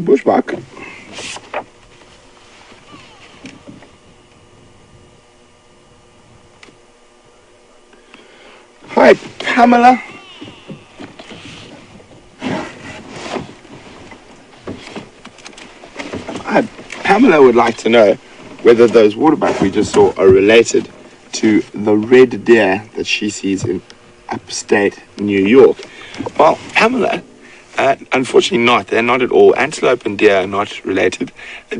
bushbuck. Hi, Pamela. Pamela would like to know whether those waterbuck we just saw are related to the red deer that she sees in upstate New York. Well, Pamela, unfortunately not. They're not at all. Antelope and deer are not related.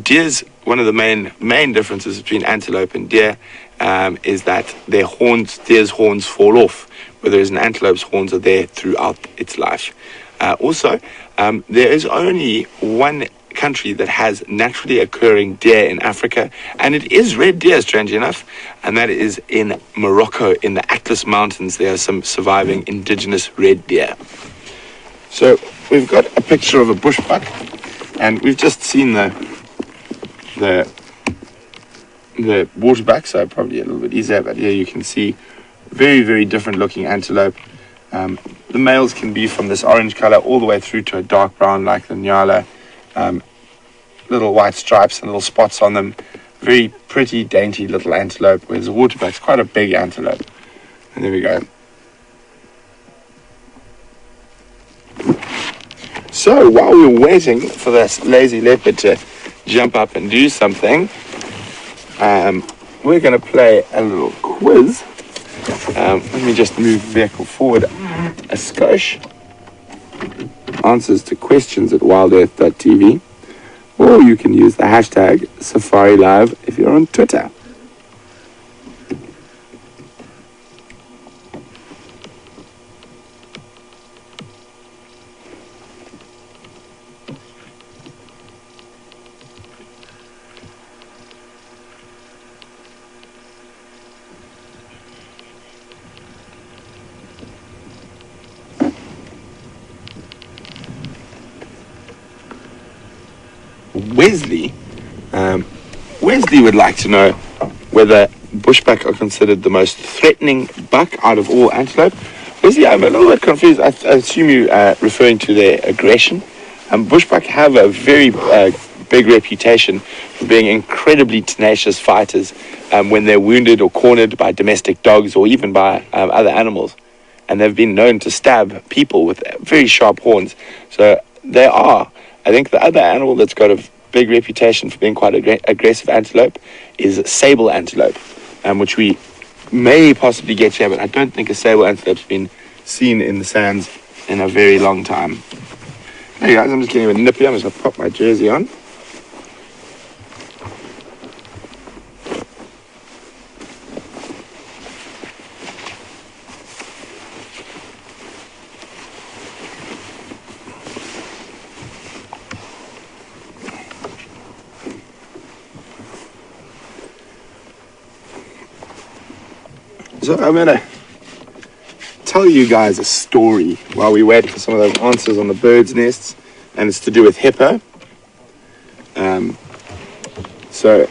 Deer's one of the main differences between antelope and deer is that deer's horns fall off, whereas an antelope's horns are there throughout its life. Also, there is only one country that has naturally occurring deer in Africa, and it is red deer, strangely enough, and that is in Morocco, in the Atlas Mountains. There are some surviving indigenous red deer. So we've got a picture of a bushbuck, and we've just seen the waterbuck, so probably a little bit easier, but here you can see very, very different looking antelope. The males can be from this orange color all the way through to a dark brown like the Nyala. Little white stripes and little spots on them. Very pretty, dainty little antelope, whereas the waterbuck's quite a big antelope. And there we go. So while we're waiting for this lazy leopard to jump up and do something, we're going to play a little quiz. Let me just move the vehicle forward a skosh. Answers to questions at WildEarthTV, or you can use the hashtag SafariLive if you're on Twitter. Wesley would like to know whether bushbuck are considered the most threatening buck out of all antelope. Wesley, I'm a little bit confused. I assume you are referring to their aggression. Bushbuck have a very big reputation for being incredibly tenacious fighters when they're wounded or cornered by domestic dogs or even by other animals. And they've been known to stab people with very sharp horns. So they are. I think the other animal that's got a big reputation for being quite aggressive antelope is sable antelope, which we may possibly get here, but I don't think a sable antelope's been seen in the sands in a very long time. Hey guys, I'm just getting a bit nippy. I'm just going to pop my jersey on. So I'm going to tell you guys a story while we wait for some of those answers on the bird's nests, and it's to do with hippo. So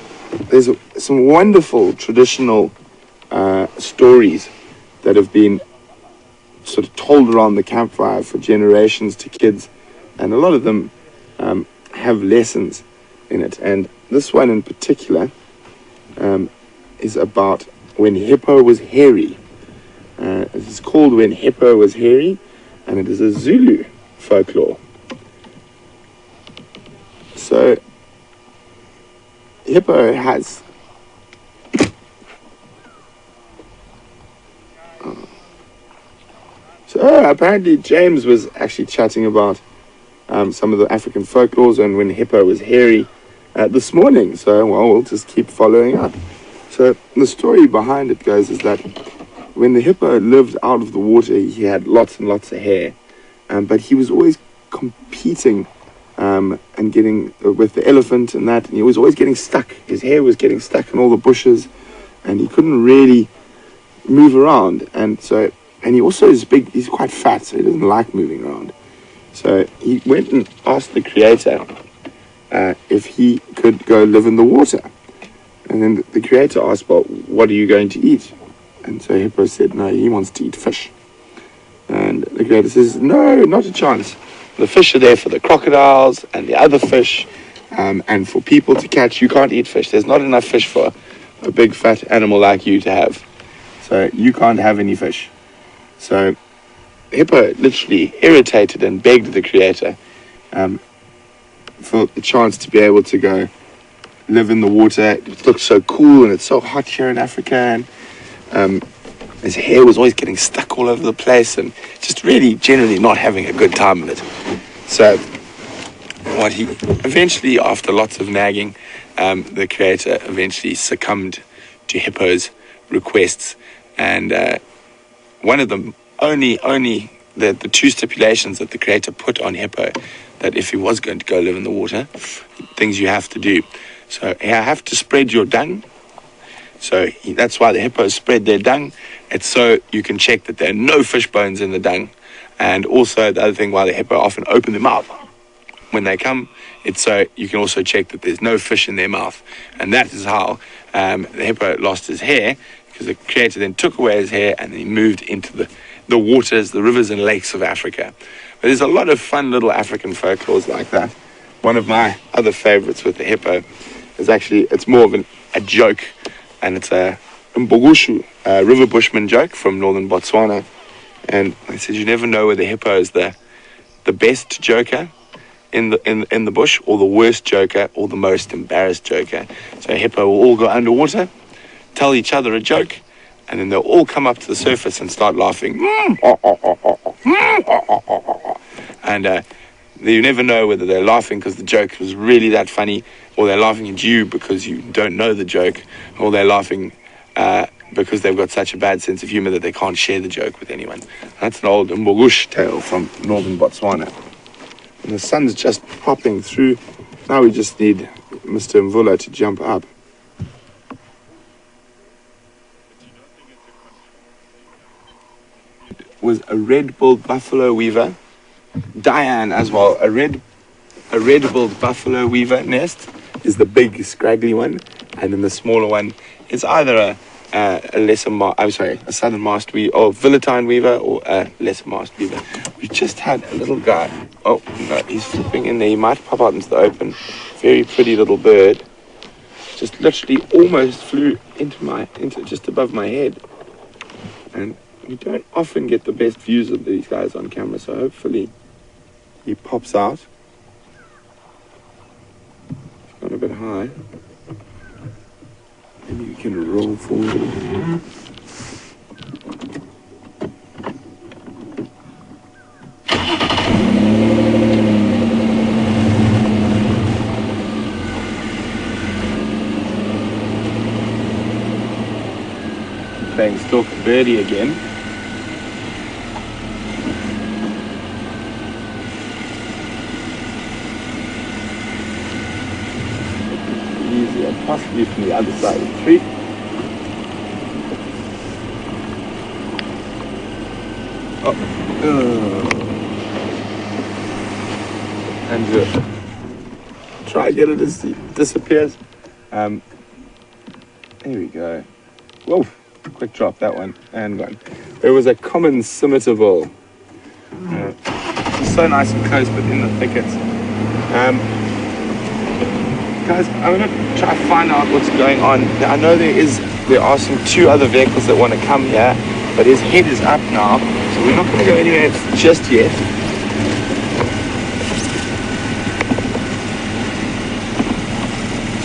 there's some wonderful traditional stories that have been sort of told around the campfire for generations to kids, and a lot of them have lessons in it. And this one in particular is about when hippo was hairy. It is called When Hippo Was Hairy, and it is a Zulu folklore. So hippo has apparently James was actually chatting about some of the African folklores and when hippo was hairy this morning. So well, we'll just keep following up. So the story behind it goes is that when the hippo lived out of the water, he had lots and lots of hair, but he was always competing and getting with the elephant and that, and he was always getting stuck. His hair was getting stuck in all the bushes, and he couldn't really move around. And he also is big. He's quite fat, so he doesn't like moving around. So he went and asked the creator if he could go live in the water. And then the creator asked, well, what are you going to eat? And so Hippo said, no, he wants to eat fish. And the creator says, no, not a chance. The fish are there for the crocodiles and the other fish, and for people to catch. You can't eat fish. There's not enough fish for a big fat animal like you to have. So you can't have any fish. So Hippo literally irritated and begged the creator for the chance to be able to go live in the water. It looks so cool, and it's so hot here in Africa, and his hair was always getting stuck all over the place, and just really generally not having a good time with it. So what he eventually, after lots of nagging, the creator eventually succumbed to Hippo's requests, and one of them, only the two stipulations that the creator put on Hippo, that if he was going to go live in the water, things you have to do. So you have to spread your dung. So that's why the hippos spread their dung. It's so you can check that there are no fish bones in the dung. And also the other thing, why the hippo often open their mouth when they come, it's so you can also check that there's no fish in their mouth. And that is how the hippo lost his hair, because the creator then took away his hair and then he moved into the waters, the rivers and lakes of Africa. But there's a lot of fun little African folklores like that. One of my other favorites with the hippo is actually, it's more of a joke, and it's a Mbogushu, river bushman joke from northern Botswana. And it says you never know whether the hippo is the best joker in the bush, or the worst joker, or the most embarrassed joker. So a hippo will all go underwater, tell each other a joke, and then they'll all come up to the surface and start laughing. And you never know whether they're laughing because the joke was really that funny, or they're laughing at you because you don't know the joke, or they're laughing because they've got such a bad sense of humor that they can't share the joke with anyone. That's an old Mbogush tale from northern Botswana. And the sun's just popping through. Now we just need Mr. Mvula to jump up. It was a red-billed buffalo weaver, Diane as well. A red-billed buffalo weaver nest is the big scraggly one, and then the smaller one is either a southern masked weaver, or Villatine weaver, or a lesser masked weaver. We just had a little guy. Oh no, he's flipping in there. He might pop out into the open. Very pretty little bird. Just literally almost flew into just above my head. And we don't often get the best views of these guys on camera, so hopefully he pops out. It's gone a bit high. Maybe we can roll forward. Playing Stalk Birdie again. Easier, possibly from the other side of the tree. And try and get it as it disappears. There we go. Whoa. Quick drop, that one, and gone. There was a common scimitar bull. So nice and close, but in the thickets. Guys, I'm going to try to find out what's going on. I know there are two other vehicles that want to come here, but his head is up now, so we're not going to go anywhere just yet.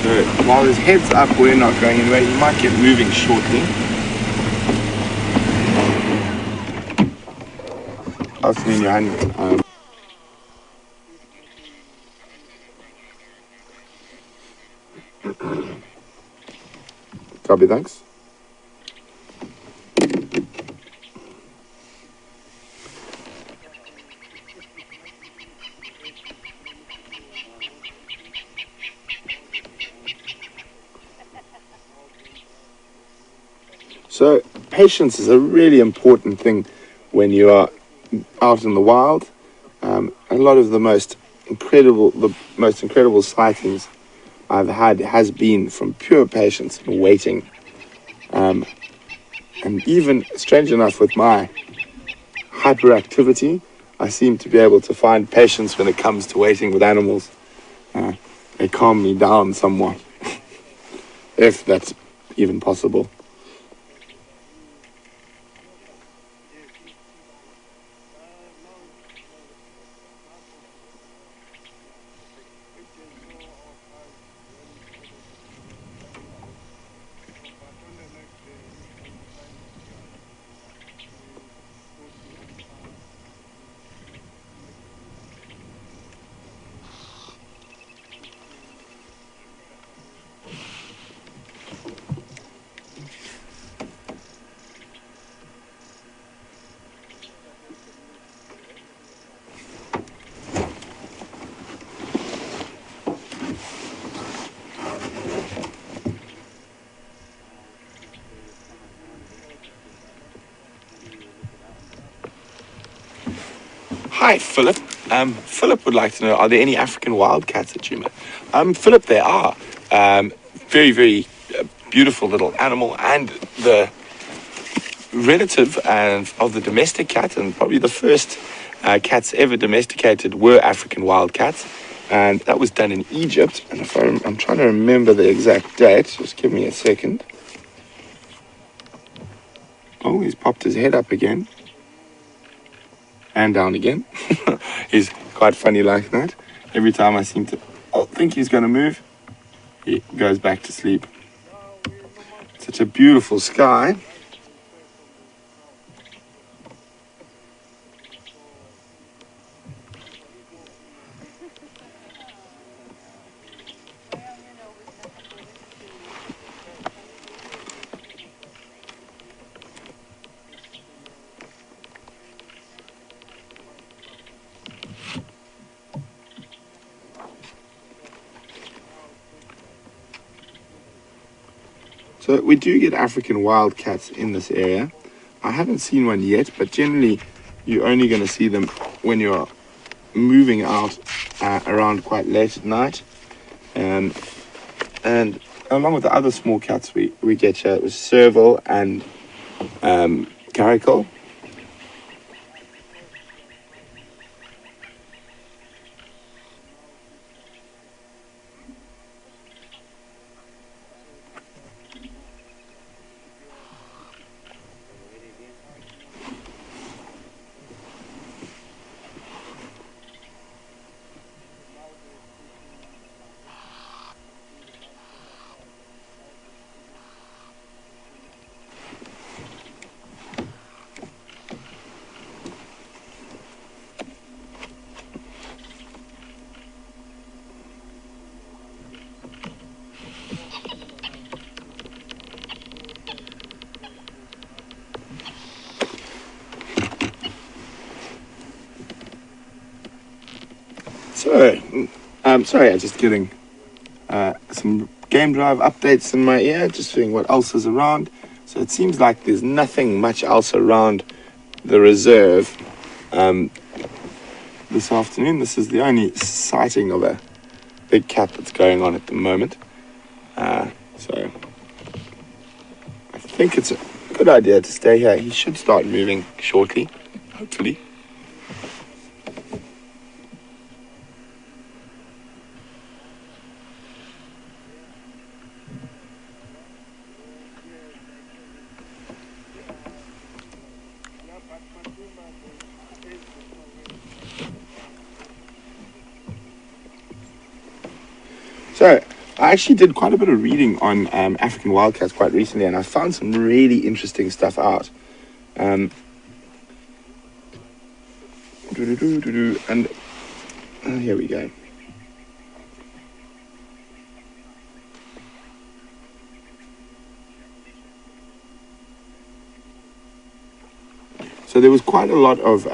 So while his head's up, we're not going anywhere. He might get moving shortly. I'll see you in your hand. Copy, thanks. So patience is a really important thing when you are out in the wild. A lot of the most incredible sightings I've had has been from pure patience and waiting. And even, strange enough, with my hyperactivity, I seem to be able to find patience when it comes to waiting with animals. They calm me down somewhat, if that's even possible. Hi, Philip. Philip would like to know, are there any African wildcats at Djuma? Philip, there are. Very, very beautiful little animal, and the relative of the domestic cat, and probably the first cats ever domesticated were African wildcats. And that was done in Egypt. And if I'm trying to remember the exact date, just give me a second. Oh, he's popped his head up again. And down again. He's quite funny like that. Every time I seem to think he's going to move, he goes back to sleep. Such a beautiful sky. So we do get African wildcats in this area. I haven't seen one yet, but generally you're only going to see them when you're moving out around quite late at night. And along with the other small cats we get here, it was serval and caracal. So, sorry, I'm just getting some game drive updates in my ear, just seeing what else is around. So it seems like there's nothing much else around the reserve this afternoon. This is the only sighting of a big cat that's going on at the moment. So I think it's a good idea to stay here. He should start moving shortly, hopefully. So, I actually did quite a bit of reading on African wildcats quite recently, and I found some really interesting stuff out. And here we go. So there was quite a lot of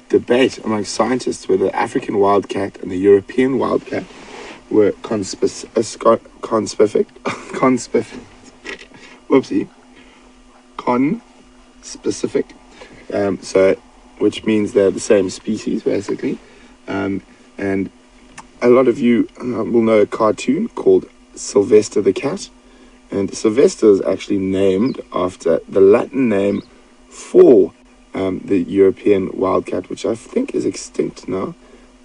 debate among scientists whether the African wildcat and the European wildcat were conspecific, so which means they're the same species basically, and a lot of you will know a cartoon called Sylvester the Cat, and Sylvester is actually named after the Latin name for the European wildcat, which I think is extinct now.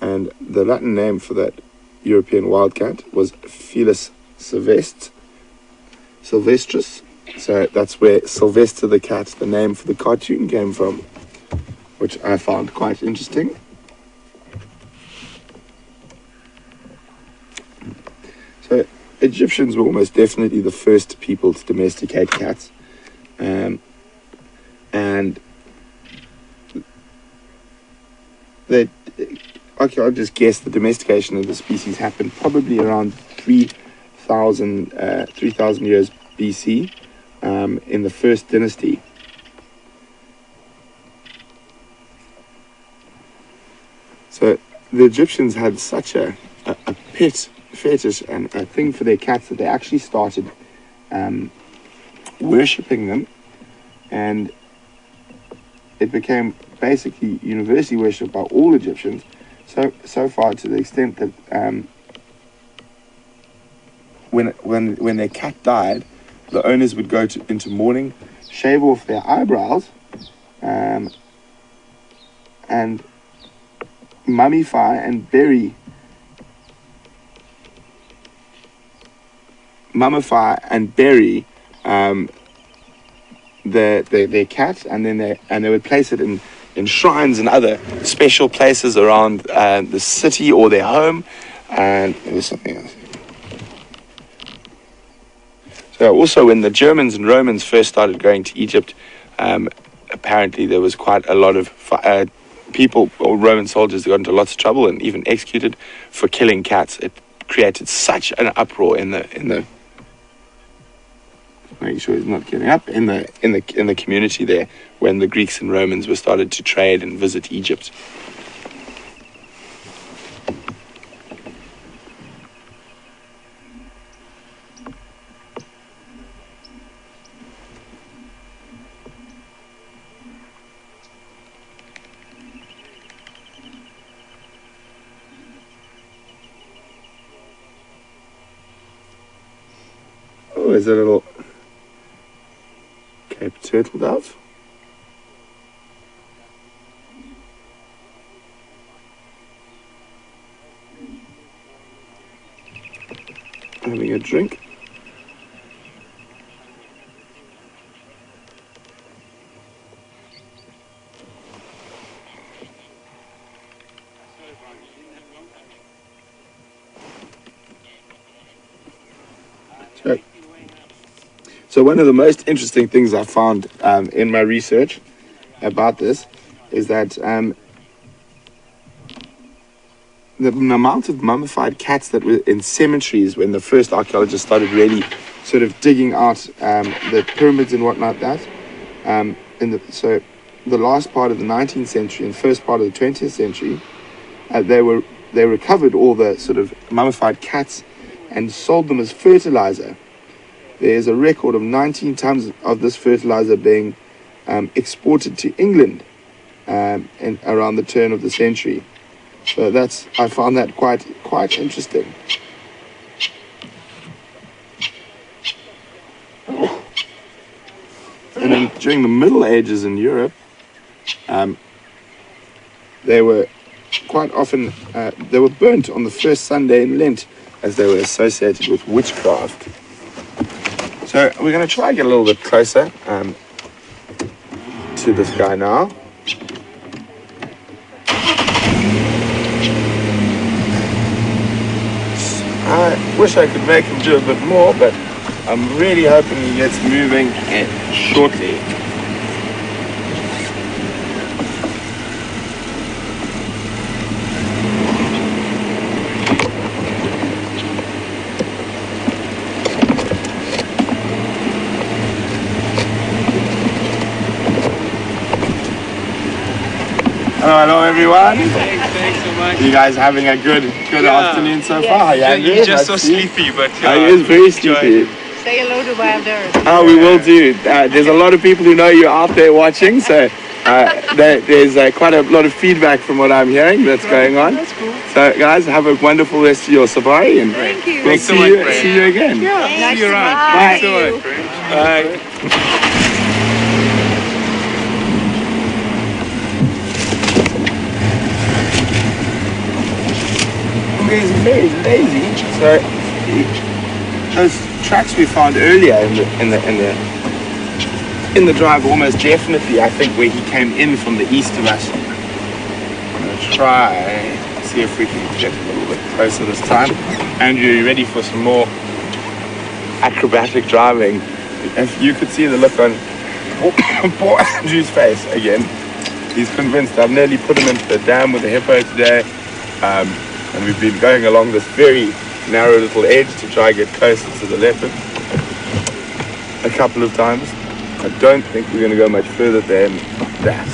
And the Latin name for that European wildcat was Felis sylvestris. So that's where Sylvester the cat, the name for the cartoon, came from, which I found quite interesting. So Egyptians were almost definitely the first people to domesticate cats. And archaeologists guess the domestication of the species happened probably around 3,000 years BC in the first dynasty. So the Egyptians had such a pet fetish and a thing for their cats that they actually started worshipping them, and it became basically universally worshipped by all Egyptians, so far to the extent that when their cat died, the owners would go into mourning, shave off their eyebrows, and mummify and bury their cat, and then they would place it in shrines and other special places around the city or their home. And there was something else. So also when the Germans and Romans first started going to Egypt, apparently there was quite a lot of people or Roman soldiers that got into lots of trouble and even executed for killing cats. It created such an uproar in the making sure he's not getting up in the community there when the Greeks and Romans were started to trade and visit Egypt. Oh, there's a little Cape turtle dove. Having a drink. So one of the most interesting things I found in my research about this is that the amount of mummified cats that were in cemeteries when the first archaeologists started really sort of digging out the pyramids and whatnot, so the last part of the 19th century and first part of the 20th century, they recovered all the sort of mummified cats and sold them as fertilizer. There's a record of 19 tons of this fertilizer being exported to England around the turn of the century. So I found that quite interesting. And then during the Middle Ages in Europe, they were quite often they were burnt on the first Sunday in Lent, as they were associated with witchcraft. So we're going to try and get a little bit closer to this guy now. I wish I could make him do a bit more, but I'm really hoping he gets moving shortly. Hello everyone. Thanks so much. You guys having a good afternoon so far? Yeah, you're just so sleepy, but he is very sleepy. Say hello to WildEarth. Oh, we will do. There's a lot of people who know you're out there watching, so there's quite a lot of feedback from what I'm hearing that's going on. That's cool. So guys, have a wonderful rest of your safari, and Thank you. we'll see you again. Yeah, Nice see you to around. meet you. Bye. Bye. is very lazy. So those tracks we found earlier in the drive, almost definitely, I think, where he came in from the east of us. I'm gonna try see if we can get a little bit closer this time. Andrew, are you ready for some more acrobatic driving? If you could see the look on poor Andrew's face again. He's convinced. I've nearly put him into the dam with the hippo today, and we've been going along this very narrow little edge to try and get closer to the leopard a couple of times. I don't think we're going to go much further than that.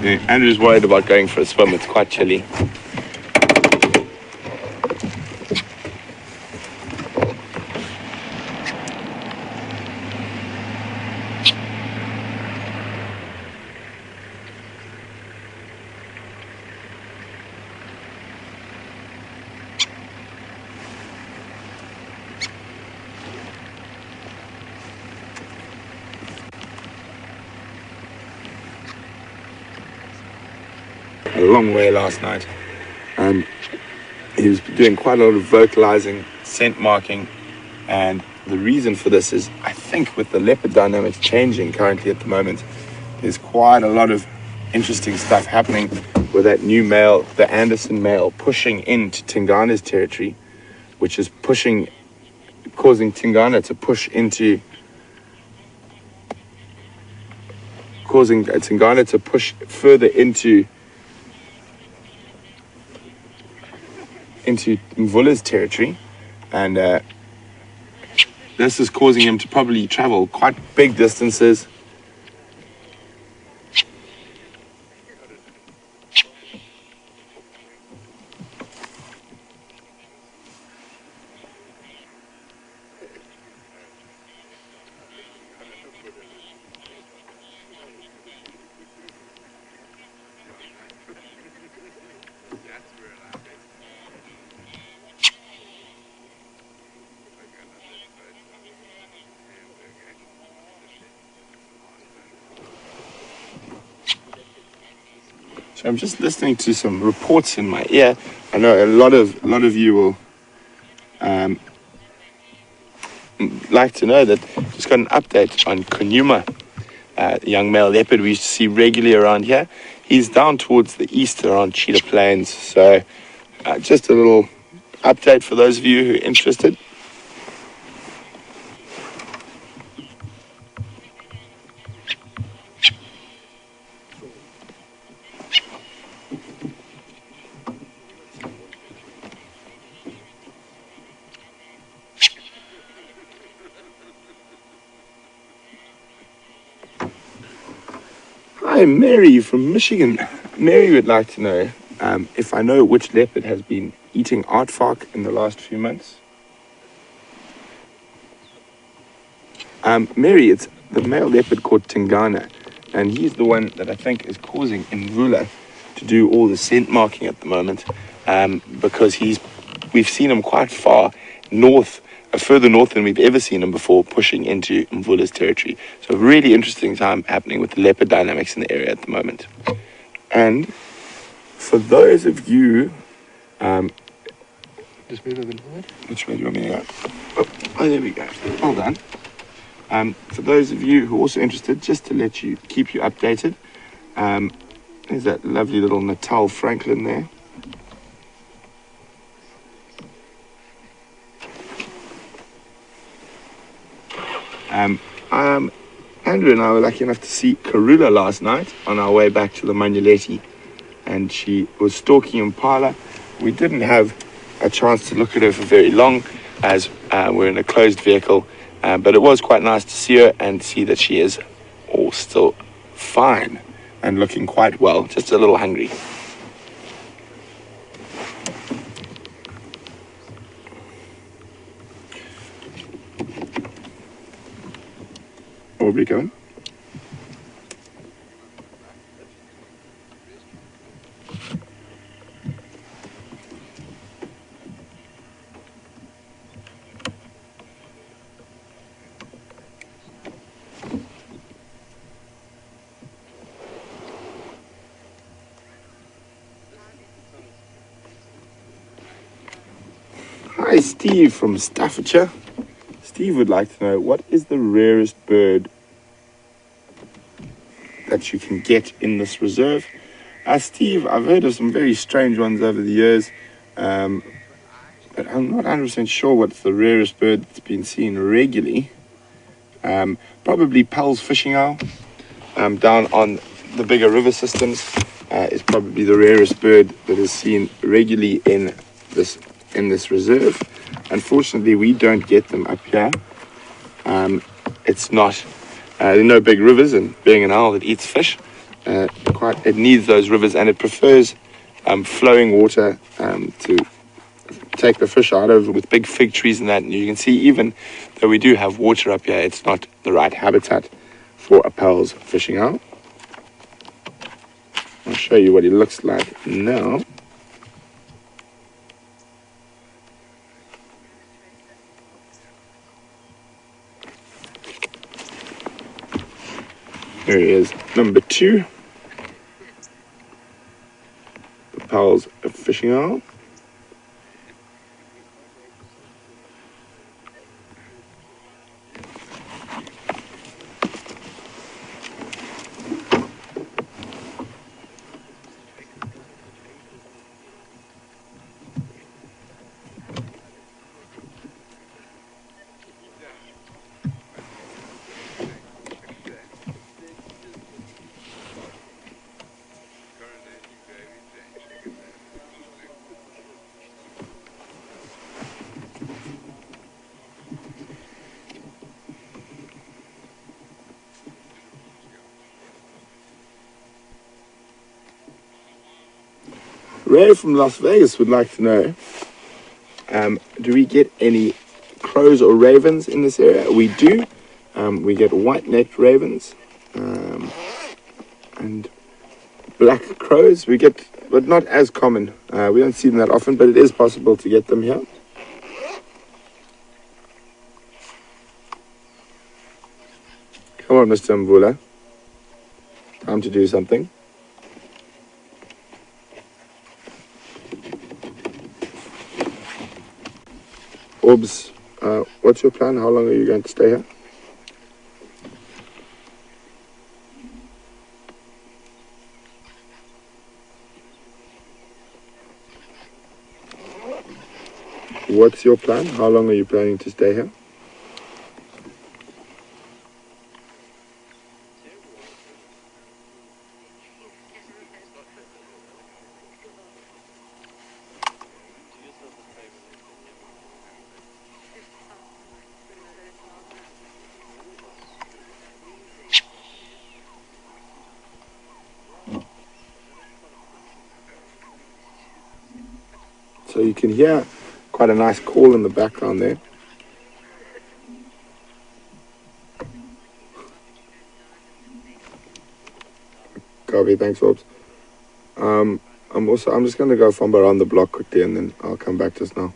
Yeah, Andrew's worried about going for a swim. It's quite chilly. A long way last night, and he was doing quite a lot of vocalizing, scent marking, and the reason for this is, I think, with the leopard dynamics changing currently at the moment, there's quite a lot of interesting stuff happening with that new male, the Anderson male, pushing into Tingana's territory, which is causing Tingana to push into further into Mvula's territory, and this is causing him to probably travel quite big distances. So I'm just listening to some reports in my ear. I know a lot of you will like to know that just got an update on Djuma, the young male leopard we used to see regularly around here. He's down towards the east around Cheetah Plains. So just a little update for those of you who are interested. Hi, Mary from Michigan. Mary would like to know if I know which leopard has been eating aardvark in the last few months. Mary, it's the male leopard called Tingana, and he's the one that I think is causing Mvula to do all the scent marking at the moment, because we've seen him quite far north, further north than we've ever seen him before, pushing into Mvula's territory. So a really interesting time happening with the leopard dynamics in the area at the moment. And for those of you, just move a bit forward. Which way do you want me to go? Oh, there we go. Hold on. For those of you who are also interested, just to keep you updated, there's that lovely little Natal Franklin there. Andrew and I were lucky enough to see Karula last night on our way back to the Manuleti, and she was stalking Impala. We didn't have a chance to look at her for very long, as we're in a closed vehicle, but it was quite nice to see her and see that she is all still fine and looking quite well, just a little hungry. Aubrey, going? Hi, Steve from Staffordshire. Steve would like to know, what is the rarest bird that you can get in this reserve? Steve, I've heard of some very strange ones over the years, but I'm not 100% sure what's the rarest bird that's been seen regularly. Probably Pell's fishing owl, down on the bigger river systems, is probably the rarest bird that is seen regularly in this reserve. Unfortunately, we don't get them up here. It's not, there are no big rivers, and being an owl that eats fish, it needs those rivers, and it prefers flowing water to take the fish out of, with big fig trees and that. And you can see, even though we do have water up here, it's not the right habitat for a Pell's fishing owl. I'll show you what he looks like now. Here he is, number 2. The Pell's fishing owl. Ray from Las Vegas would like to know, do we get any crows or ravens in this area? We do. We get white-necked ravens and black crows. We get, but not as common. We don't see them that often, but it is possible to get them here. Come on, Mr. Mvula. Time to do something. Orbs, what's your plan? How long are you going to stay here? What's your plan? How long are you planning to stay here? So you can hear quite a nice call in the background there. Copy, thanks, Orbs. I'm just going to go from around the block quickly, and then I'll come back just now.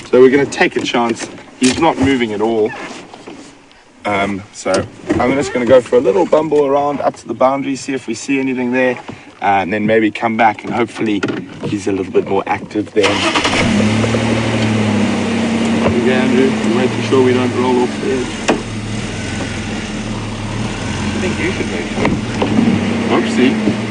So we're going to take a chance. He's not moving at all. So I'm just going to go for a little bumble around up to the boundary, see if we see anything there, and then maybe come back, and hopefully he's a little bit more active then. Okay, Andrew, we're making sure we don't roll off the edge. I think you should make sure. Oopsie.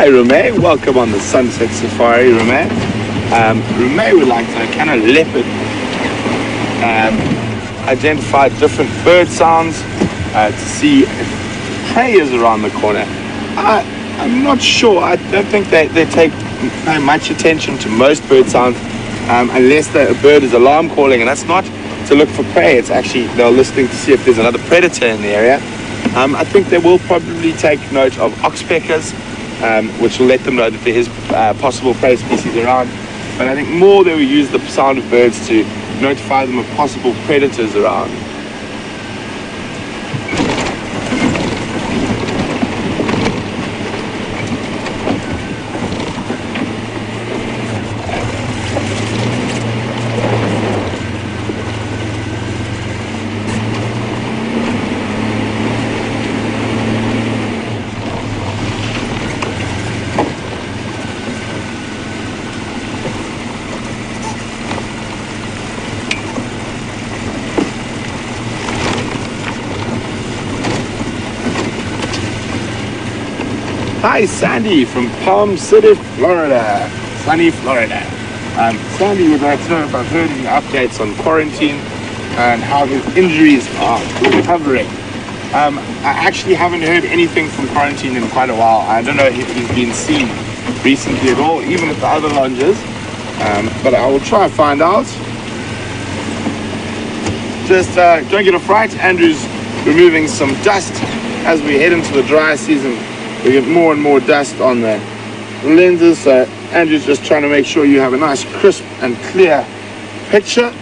Hi Rene, welcome on the Sunset Safari, Rene. Rene would like to know, can a leopard identify different bird sounds to see if prey is around the corner? I'm not sure. I don't think they pay much attention to most bird sounds unless a bird is alarm calling, and that's not to look for prey. It's actually they're listening to see if there's another predator in the area. I think they will probably take note of oxpeckers, which will let them know that there is possible prey species around. But I think more they will use the sound of birds to notify them of possible predators around. Hi, Sandy from Palm City, Florida. Sunny Florida. Sandy would like to know if I've heard any updates on quarantine and how his injuries are recovering. I actually haven't heard anything from quarantine in quite a while. I don't know if he's been seen recently at all, even at the other lodges. But I will try and find out. Just don't get a fright. Andrew's removing some dust as we head into the dry season. We get more and more dust on the lenses, so Andrew's just trying to make sure you have a nice crisp and clear picture.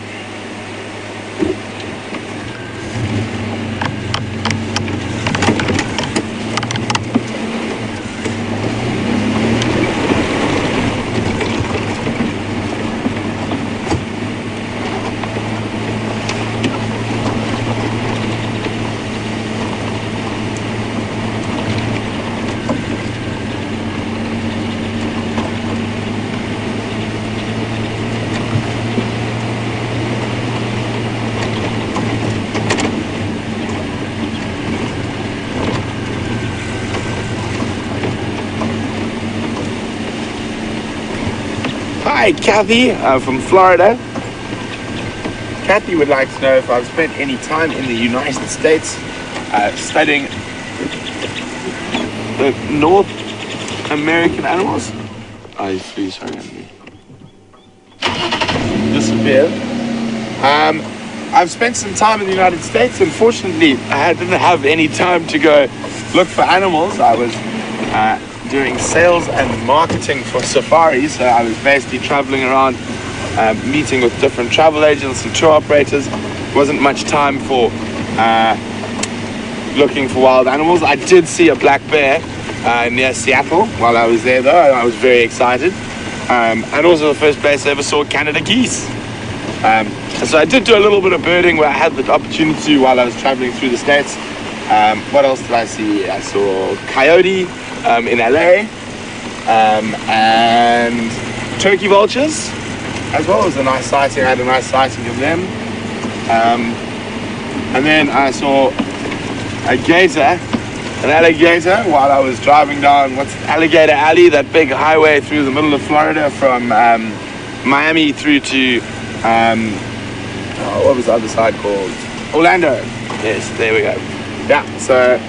Hi, Kathy from Florida. Kathy would like to know if I've spent any time in the United States studying the North American animals. Oh, he's really sorry, Andy. Disappeared. I've spent some time in the United States. Unfortunately, I didn't have any time to go look for animals. I was doing sales and marketing for safaris, so I was basically traveling around meeting with different travel agents and tour operators. Wasn't much time for looking for wild animals. I did see a black bear near Seattle while I was there though, and I was very excited. And also the first place I ever saw Canada geese. So I did do a little bit of birding where I had the opportunity while I was traveling through the States. What else did I see? I saw coyote in LA, and turkey vultures as well. It was a nice sighting. I had a nice sighting of them. And then I saw an alligator while I was driving down Alligator Alley, that big highway through the middle of Florida from Miami through to what was the other side called? Orlando. Yes, there we go. Yeah, so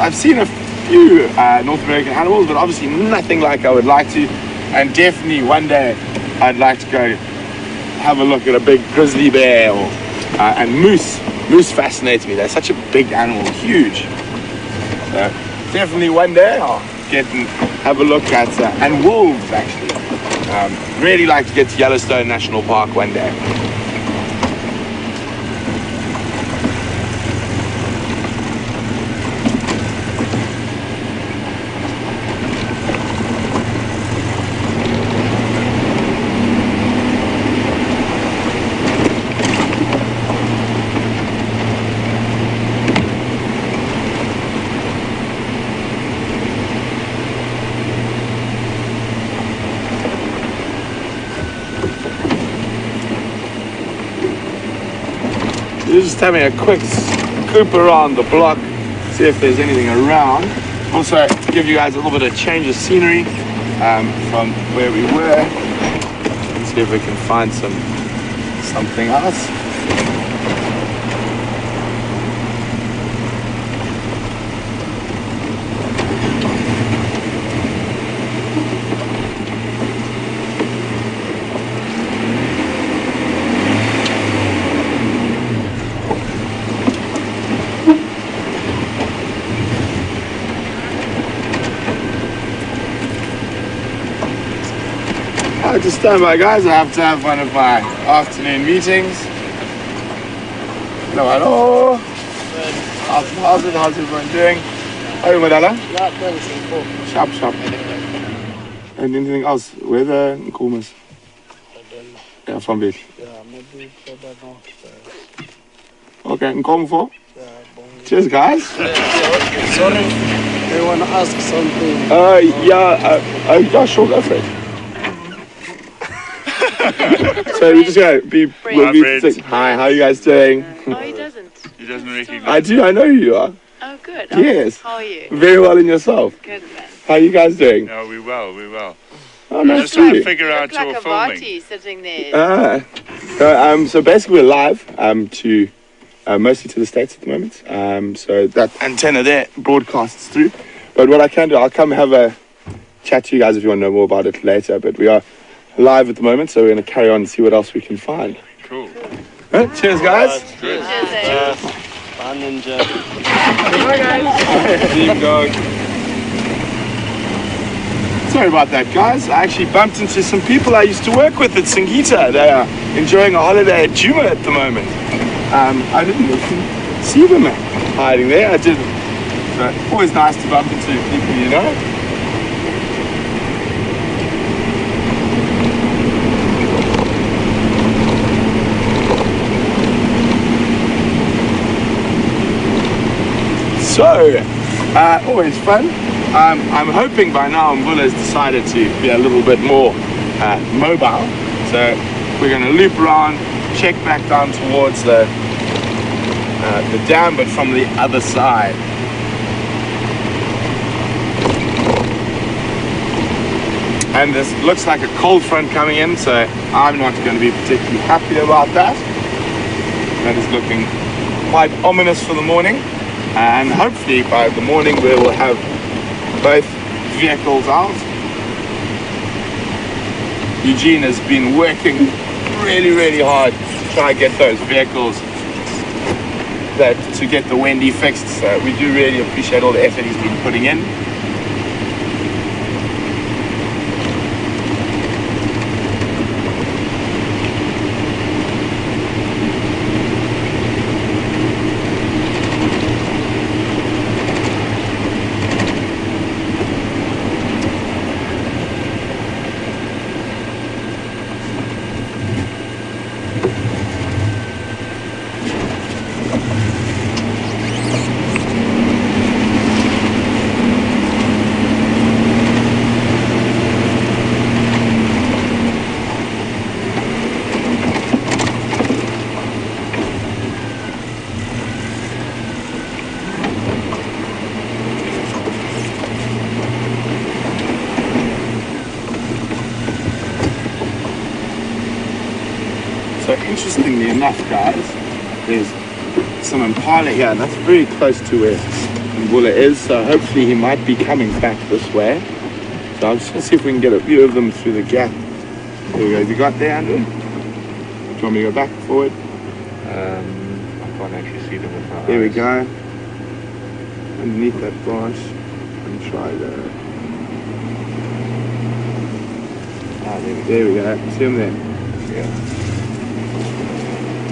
I've seen a few North American animals, but obviously nothing like I would like to, and definitely one day I'd like to go have a look at a big grizzly bear and moose. Moose fascinates me. They're such a big animal, huge. So definitely one day I'll get and have a look at and wolves actually. Really like to get to Yellowstone National Park one day. We're just having a quick scoop around the block, see if there's anything around. Also, to give you guys a little bit of change of scenery from where we were. Let's see if we can find something else. Just stand by, guys. I have to have one of my afternoon meetings. Hello. How's everyone doing? How are you, Madala? Sharp. And anything else? Weather and coolness? Yeah, from beach. Yeah, maybe further north. Okay, and come for? Cheers, guys. Sorry, I want to ask something. Yeah, sure, go for it. So we're just gonna say, hi, how are you guys doing? Oh, he doesn't. He doesn't recognize. I do, I know who you are. Oh, good. Yes. How are you? Very well in yourself. Good, man. How are you guys doing? No, we well. Oh, We're nice just to trying meet to you. figure out Look like your a filming. Vati sitting there. So basically we're live to mostly to the States at the moment. So that antenna there broadcasts through. But what I can do, I'll come have a chat to you guys if you want to know more about it later. But we are live at the moment, so we're going to carry on and see what else we can find. Cool. Cheers, guys. Cheers, eh? Bye, Ninja. Bye, guys. Team dog. Sorry about that, guys. I actually bumped into some people I used to work with at Singita. They are enjoying a holiday at Djuma at the moment. I didn't even see them hiding there. I didn't. So always nice to bump into people, you know. So, always fun. I'm hoping by now Mvula has decided to be a little bit more mobile. So we're going to loop around, check back down towards the dam, but from the other side. And this looks like a cold front coming in, so I'm not going to be particularly happy about that. That is looking quite ominous for the morning. And hopefully by the morning we will have both vehicles out. Eugene has been working really hard to try and get those vehicles to get the Wendy fixed. So we do really appreciate all the effort he's been putting in. So interestingly enough, guys, there's some Impala here, and that's very close to where Mvula is, so hopefully he might be coming back this way. So I'm just going to see if we can get a view of them through the gap. There we go. Have you got there, Andrew? Do you want me to go back, forward? I can't actually see them with my There we eyes. go. Underneath that branch. And try that. There we go. See him there? Yeah.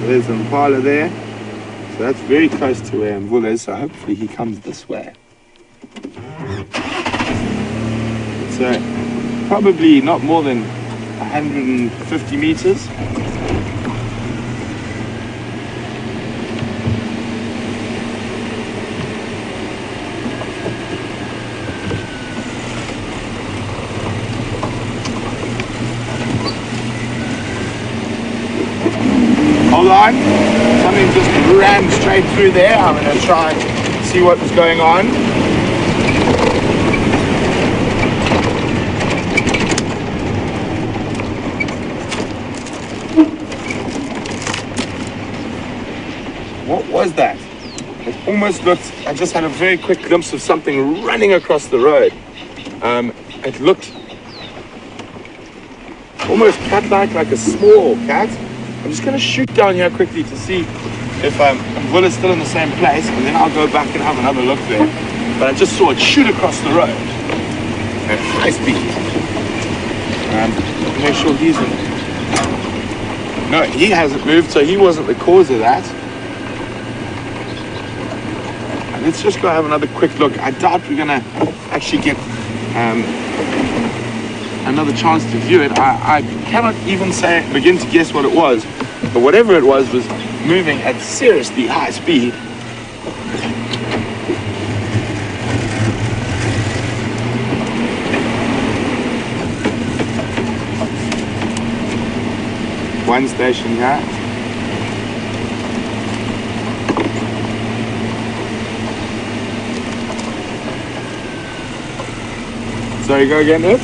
There's an Impala there. So that's very close to where Mvula is, so hopefully he comes this way. So probably not more than 150 meters. Hold on, something just ran straight through there. I'm going to try and see what was going on. What was that? It almost looked, I just had a very quick glimpse of something running across the road. It looked almost cat-like, like a small cat. I'm just going to shoot down here quickly to see if Mvula's still in the same place, and then I'll go back and have another look there. But I just saw it shoot across the road at high speed. Make sure he's in. No, he hasn't moved, so he wasn't the cause of that. Let's just go have another quick look. I doubt we're gonna actually get another chance to view it. I cannot even begin to guess what it was, but whatever it was moving at seriously high speed. One station here. Sorry, go again, Nick.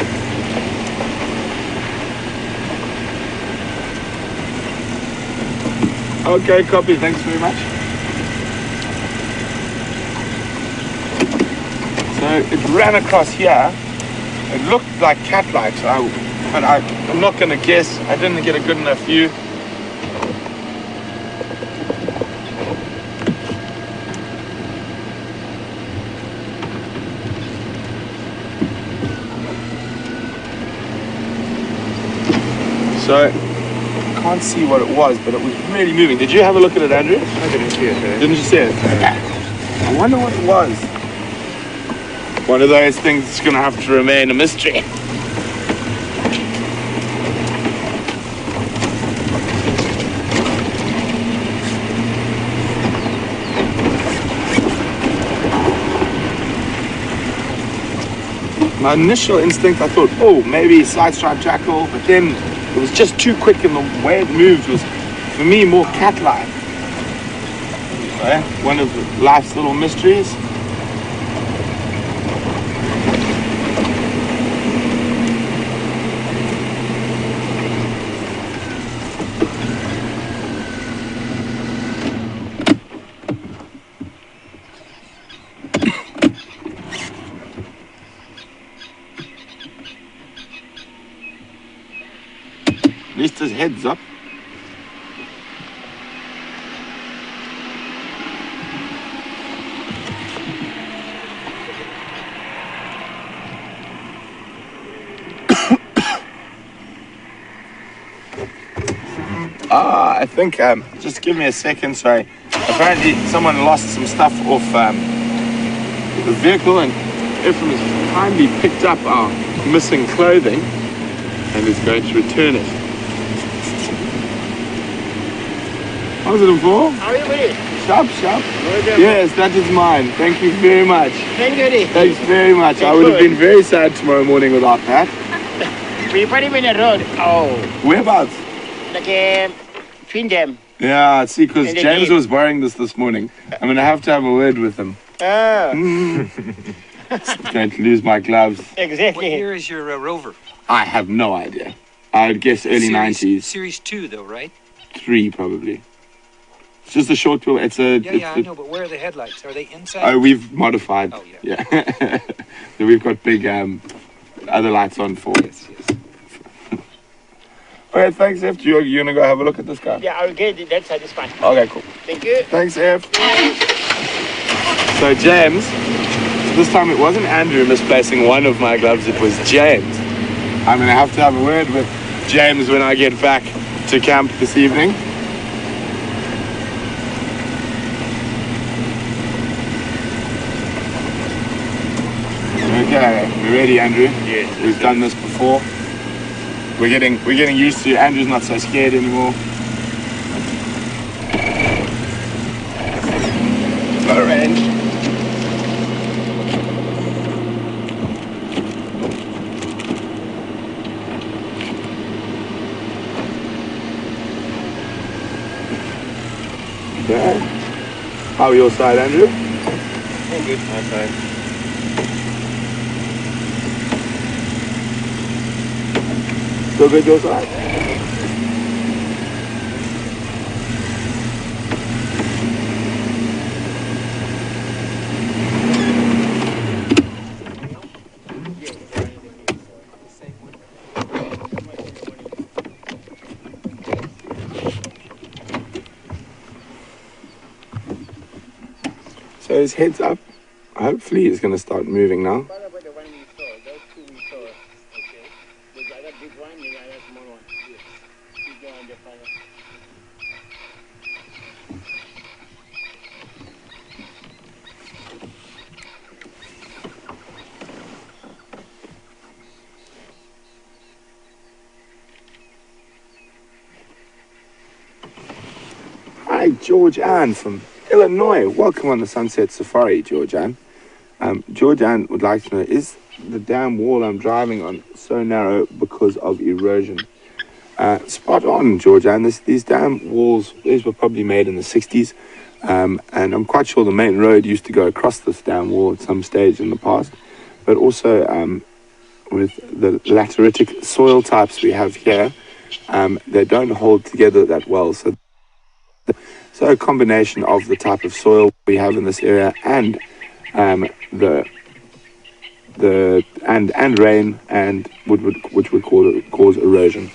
Okay, copy. Thanks very much. So it ran across here. It looked like cat-like, but I'm not going to guess. I didn't get a good enough view. So, I can't see what it was, but it was really moving. Did you have a look at it, Andrew? I didn't see it. Didn't you see it? I wonder what it was. One of those things that's going to have to remain a mystery. My initial instinct, I thought, oh, maybe side-striped jackal, but then it was just too quick, and the way it moved was, for me, more cat-like. One of life's little mysteries. At least his head's up. I think, just give me a second, sorry. Apparently someone lost some stuff off the vehicle, and Ephraim has kindly picked up our missing clothing and is going to return it. How's it for? How are you, buddy? Sharp. Yes, that is mine. Thank you very much. Thank you, buddy. Thanks very much. I would have been very sad tomorrow morning without that. We put him in the road. Oh. Whereabouts? Like Findem. Yeah, see, because In the James deep. was borrowing this morning. I'm going to have a word with him. Oh, Going to lose my gloves. What exactly. year is your Rover? I have no idea. I would guess early 90s. Series 2, though, right? 3, probably. It's just a short wheel. It's a... Yeah, I know, but where are the headlights? Are they inside? Oh, we've modified. Oh, Yeah. So we've got big other lights on for. Yes. Okay, thanks, F. You gonna go have a look at this guy? Yeah, I'll get it. That's satisfied. Okay, cool. Thank you. Thanks, F. So James, this time it wasn't Andrew misplacing one of my gloves, it was James. I'm gonna have a word with James when I get back to camp this evening. Okay, we're ready, Andrew. Yes. We've done this before. We're getting used to it. Andrew's not so scared anymore. Got a range. Okay. How are your side, Andrew? Oh, good. My side. Still good your side? So his head's up. Hopefully he's going to start moving now. What about the one we saw? Those two we saw. Okay. The other big one, the other small one. Yes. Big one and the fire. Hi, George Ann from Illinois. Welcome on the Sunset Safari, George Ann. George Ann would like to know, is the dam wall I'm driving on so narrow because of erosion? Spot on, George Ann. These dam walls, these were probably made in the 60s. And I'm quite sure the main road used to go across this dam wall at some stage in the past. But also with the lateritic soil types we have here, they don't hold together that well. So a combination of the type of soil we have in this area and rain and which would cause erosion.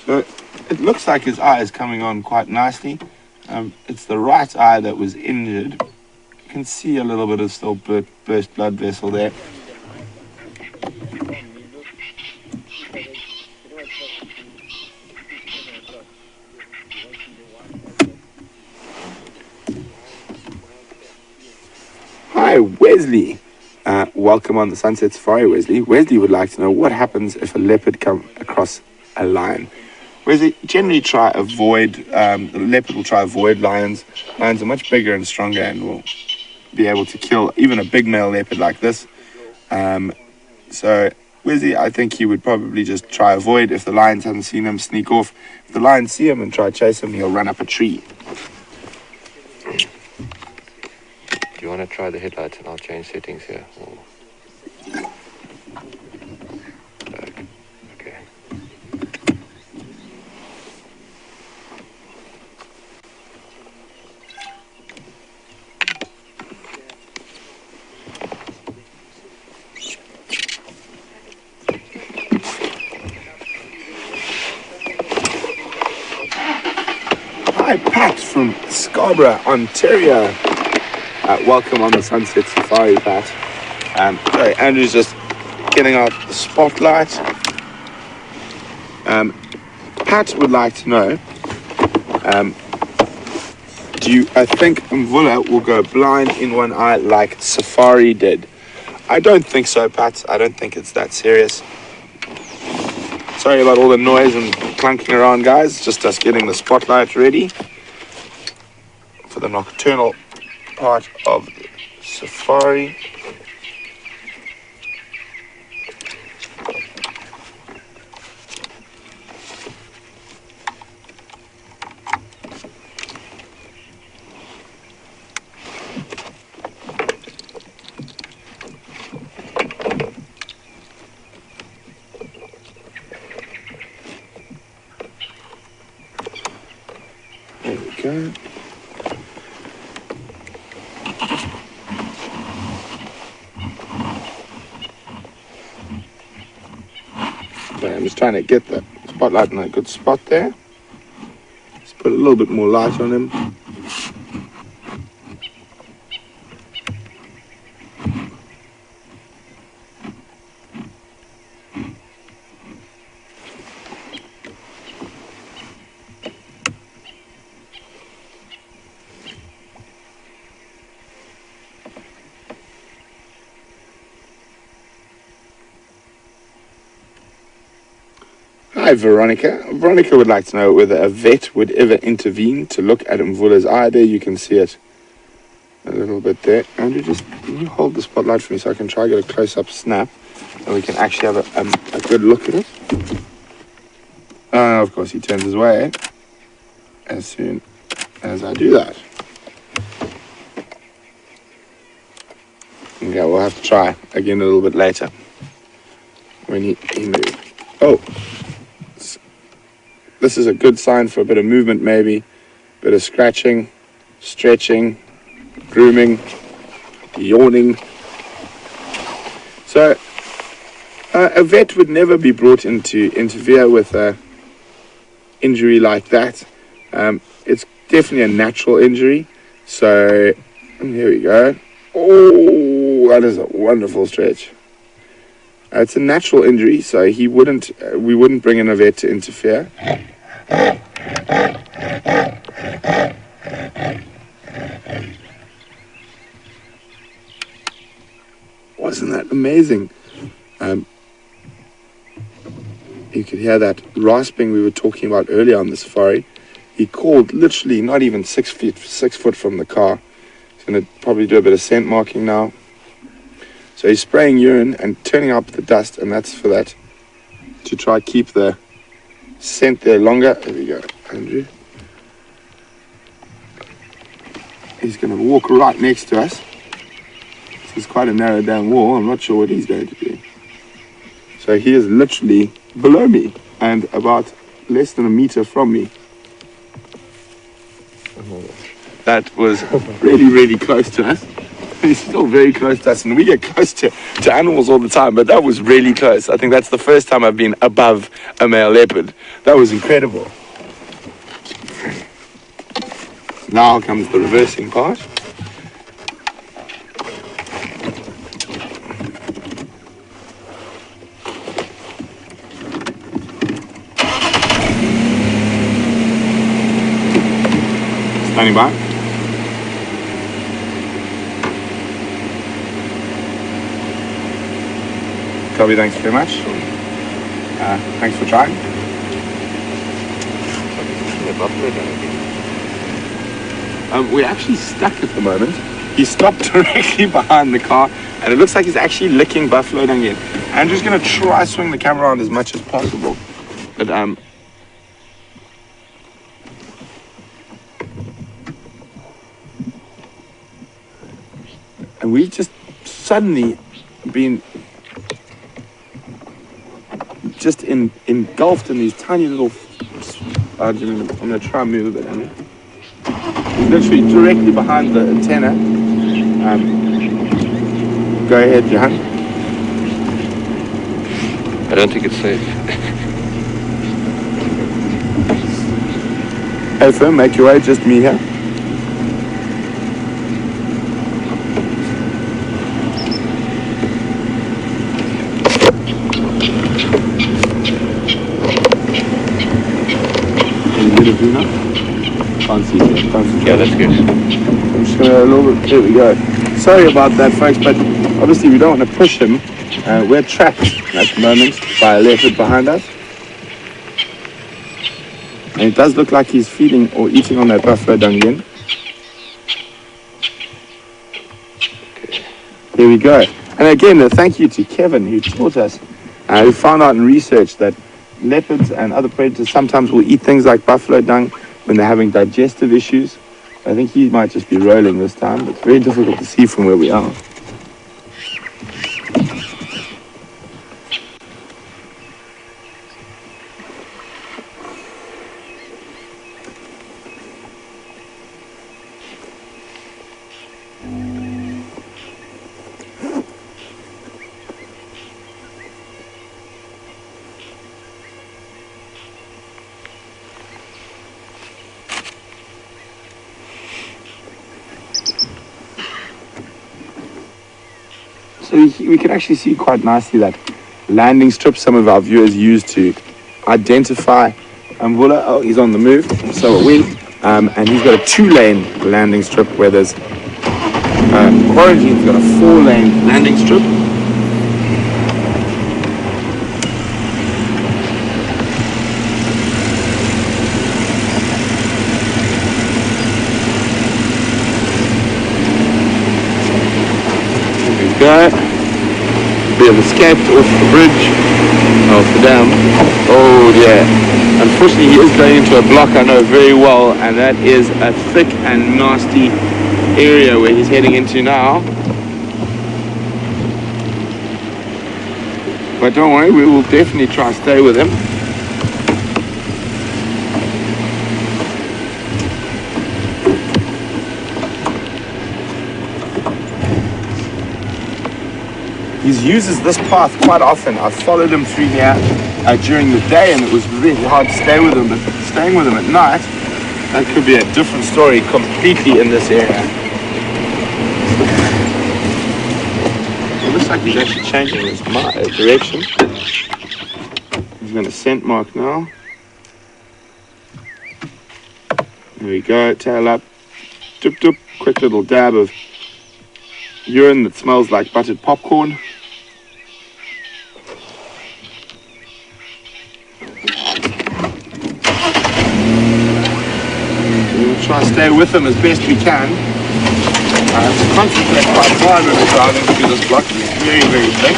So it looks like his eye is coming on quite nicely. It's the right eye that was injured. You can see a little bit of still burst blood vessel there. Hi, Wesley. Welcome on the Sunset Safari, Wesley. Wesley would like to know what happens if a leopard comes across a lion. Wesley, generally the leopard will try avoid lions. Lions are much bigger and stronger and will be able to kill even a big male leopard like this. So Wesley, I think he would probably just try avoid. If the lions haven't seen him, sneak off. If the lions see him and try to chase him, he'll run up a tree. Do you want to try the headlights and I'll change settings here? Or... Okay. Hi, Pat from Scarborough, Ontario. Welcome on the Sunset Safari, Pat. Sorry, Andrew's just getting out the spotlight. Pat would like to know, I think Mvula will go blind in one eye like Safari did? I don't think so, Pat. I don't think it's that serious. Sorry about all the noise and clunking around, guys. Just us getting the spotlight ready for the nocturnal part of the safari. There we go. Okay, I'm just trying to get the spotlight in a good spot there. Just put a little bit more light on him. Hi, Veronica. Veronica would like to know whether a vet would ever intervene to look at Mvula's eye. There you can see it a little bit there. Andrew, just can you hold the spotlight for me so I can try to get a close-up snap and we can actually have a good look at it. Of course, he turns his way as soon as I do that. Okay, we'll have to try again a little bit later when he moves. Oh. This is a good sign for a bit of movement, maybe. Bit of scratching, stretching. grooming, yawning. So a vet would never be brought in to interfere with a injury like that. It's definitely a natural injury. So here we go. Oh, that is a wonderful stretch. It's a natural injury, so we wouldn't bring in a vet to interfere. Wasn't that amazing? You could hear that rasping we were talking about earlier on the safari. He called literally not even 6 foot from the car. He's going to probably do a bit of scent marking now. So he's spraying urine and turning up the dust, and that's for that, to try keep the scent there longer. There we go, Andrew. He's going to walk right next to us. This is quite a narrow down wall. I'm not sure what he's going to do. So he is literally below me and about less than a meter from me. That was really, really close to us. He's still very close to us, and we get close to animals all the time, but that was really close. I think that's the first time I've been above a male leopard. That was incredible. Now comes the reversing part. Standing by. Kobe, thanks very much. Thanks for trying. We're actually stuck at the moment. He stopped directly behind the car, and it looks like he's actually licking buffalo dung again. Andrew's going to try swing the camera around as much as possible, but and we just suddenly been just engulfed in these tiny little. I'm going to try and move a bit, Andrew. Literally directly behind the antenna. Go ahead, Johan. I don't think it's safe. Hey, Finn, make your way. Just me here. Can't see it. Yeah, that's good. I'm just gonna a little bit. There we go. Sorry about that, folks, but obviously we don't want to push him. We're trapped at the moment by a leopard behind us, and it does look like he's feeding or eating on that buffalo dung again. Here we go. And again, thank you to Kevin, who taught us, who found out in research that leopards and other predators sometimes will eat things like buffalo dung when they're having digestive issues. I think he might just be rolling this time. It's very difficult to see from where we are. So we can actually see quite nicely that landing strip some of our viewers use to identify Mvula. Oh, he's on the move, so are we. And he's got a 2-lane landing strip where there's Quarantine's got a 4-lane landing strip. Guy, we have escaped off the bridge, off the dam. Oh dear. Unfortunately, he is going into a block I know very well, and that is a thick and nasty area where he's heading into now. But don't worry, we will definitely try to stay with him. He uses this path quite often. I've followed him through here during the day, and it was really hard to stay with him, but staying with him at night, that could be a different story completely in this area. It looks like he's actually changing his direction. He's going to scent mark now. There we go, tail up. Doop doop, quick little dab of urine that smells like buttered popcorn. We'll try to stay with him as best we can. I have to concentrate quite hard when we're driving through this block. It's very, very thick.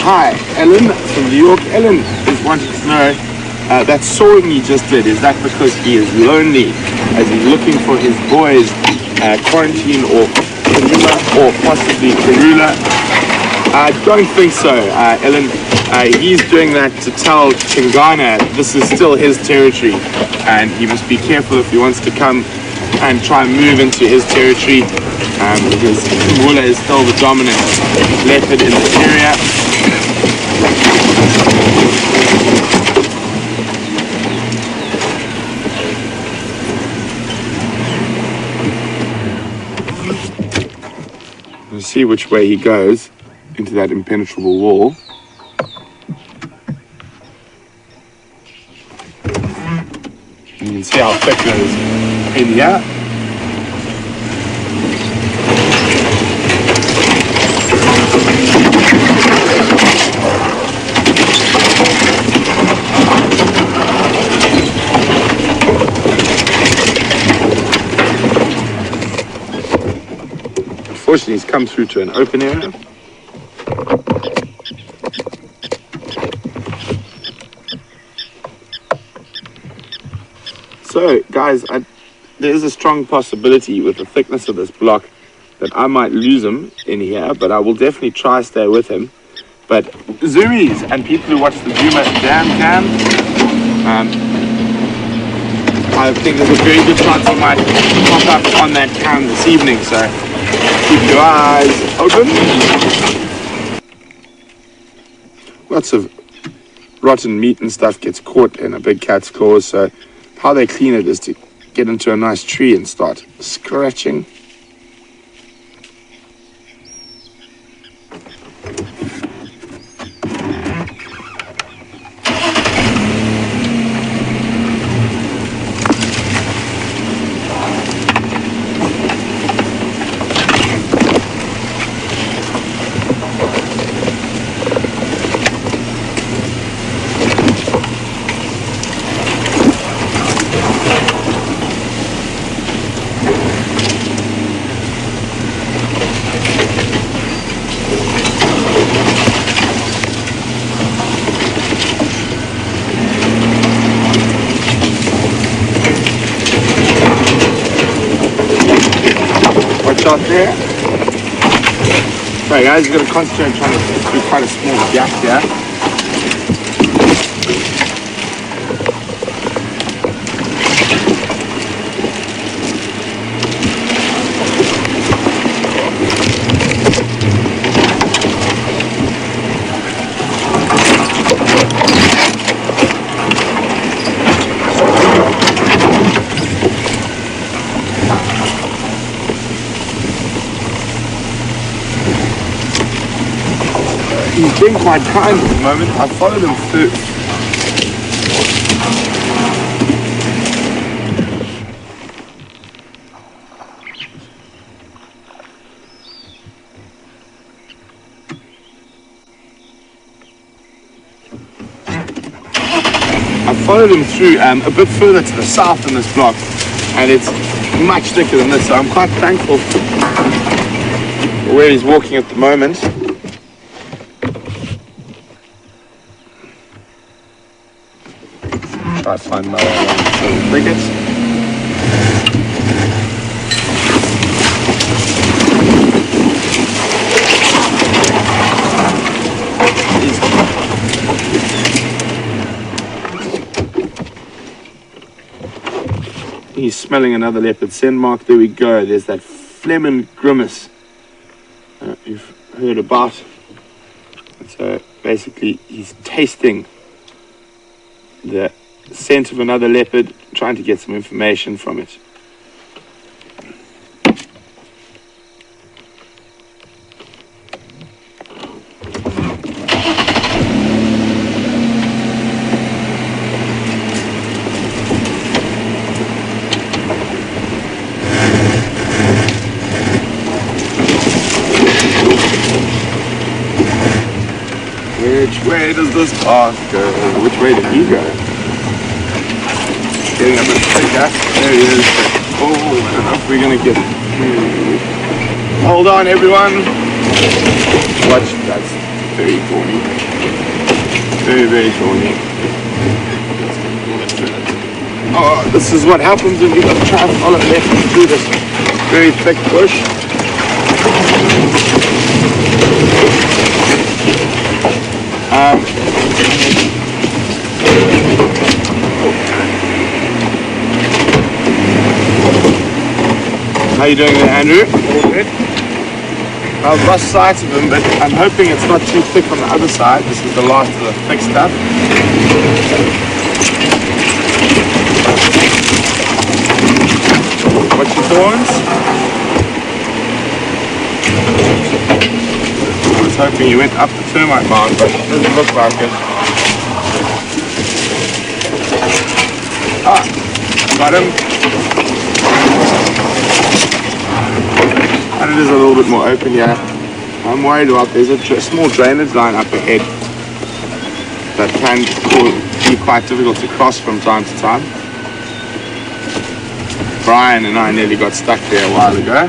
Hi, Ellen from New York. Ellen is wanting to know that sawing he just did, is that because he is lonely as he's looking for his boys quarantine or Djuma or possibly Karula? I don't think so, Ellen. He's doing that to tell Chingana this is still his territory and he must be careful if he wants to come and try and move into his territory because Mvula is still the dominant leopard in this area. We'll see which way he goes into that impenetrable wall. You can see how thick that is in here. Unfortunately, he's come through to an open area. So, guys, there's a strong possibility with the thickness of this block that I might lose him in here, but I will definitely try to stay with him. But Zoomies and people who watch the Djuma Dam Cam, I think there's a very good chance he might pop up on that cam this evening, so keep your eyes open. Lots of rotten meat and stuff gets caught in a big cat's claws, so how they clean it is to get into a nice tree and start scratching. Out there. Sorry guys, you've got to concentrate on trying to get through quite a small gap here. He's being quite kind at the moment. I followed him through. I followed him through a bit further to the south in this block, and it's much thicker than this, so I'm quite thankful for where he's walking at the moment. Try to find another one of the thickets. He's smelling another leopard scent mark. There we go. There's that Flehmen grimace you've heard about. And so basically he's tasting the scent of another leopard, trying to get some information from it. Which way does this path go? Which way did he go? Getting up a straight gas. There he is. Oh, I don't know if we're going to get it. Hold on, everyone. Watch, that's very thorny. Very, very thorny. Oh, this is what happens when you try to follow left through this very thick bush. How you doing there, Andrew? All good. I've lost sight of him, but I'm hoping it's not too thick on the other side. This is the last of the thick stuff. What's your thorns? I was hoping you went up the termite mound, but it doesn't look like it. Ah, got him. And it is a little bit more open here. I'm worried about there's a small drainage line up ahead that can be quite difficult to cross from time to time. Brian and I nearly got stuck there a while ago.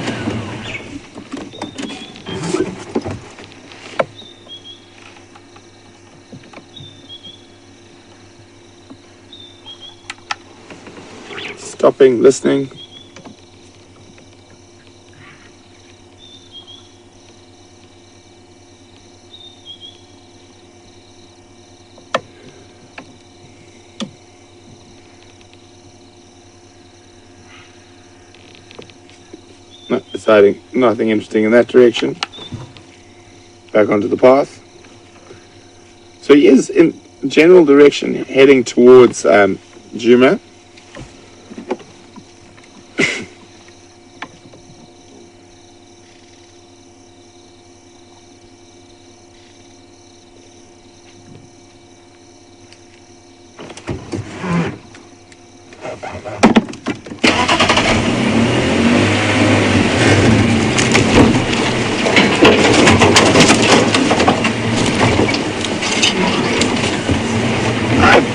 Stopping, listening. Deciding nothing interesting in that direction. Back onto the path. So he is in general direction heading towards Djuma.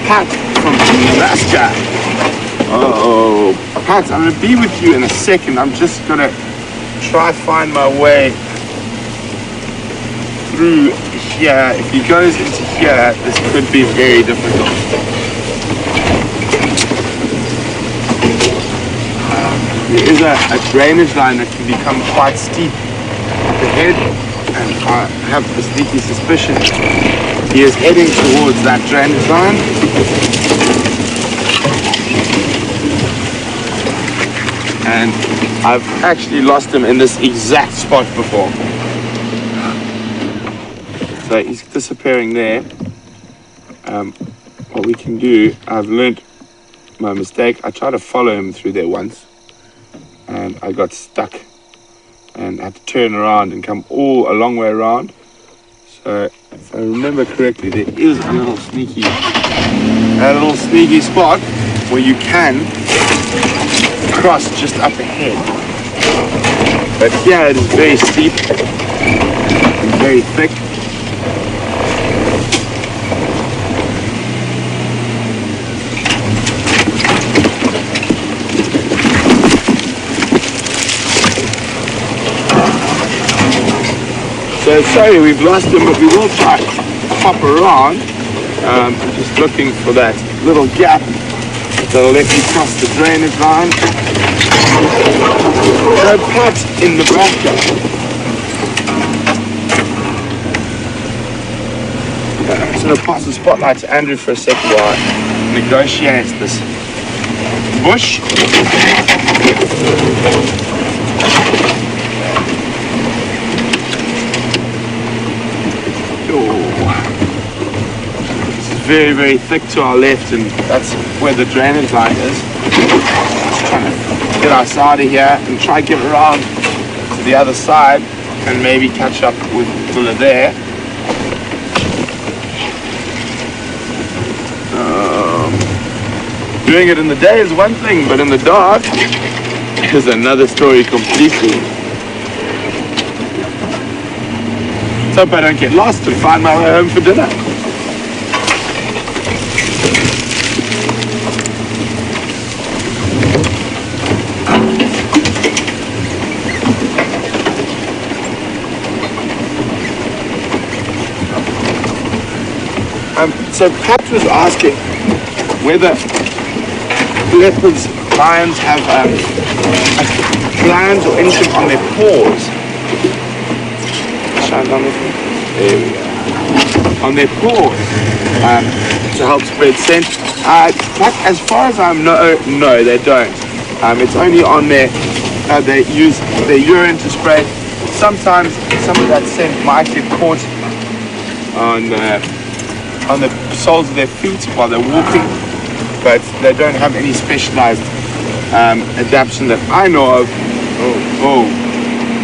Pat from Alaska. Oh, Pat, I'm going to be with you in a second. I'm just going to try find my way through here. If he goes into here, this could be very difficult. There is a drainage line that can become quite steep up ahead, and I have a sneaky suspicion he is heading towards that drainage line. And I've actually lost him in this exact spot before. So he's disappearing there. What we can do, I've learned my mistake. I tried to follow him through there once, and I got stuck and had to turn around and come a long way around. So if I remember correctly, there is a little sneaky spot where you can cross just up ahead. But here it is very steep and very thick. So sorry we've lost him, but we will try to hop around. I'm just looking for that little gap that'll let me cross the drainage line. So Pat in Nebraska. I'm just going to pass the spotlight to Andrew for a second while I negotiate this bush. Very, very thick to our left, and that's where the drainage line is. Just trying to get us out of here and try get around to the other side and maybe catch up with Mvula there. Doing it in the day is one thing, but in the dark is another story completely. Let's hope I don't get lost and find my way home for dinner. So Pat was asking whether leopards, lions have glands or anything on their paws. Shine on it. There we go. On their paws to help spread scent. But as far as I know, no, they don't. It's only on their. They use their urine to spray. Sometimes some of that scent might get caught on the soles of their feet while they're walking, but they don't have any specialized adaptation that I know of. Oh,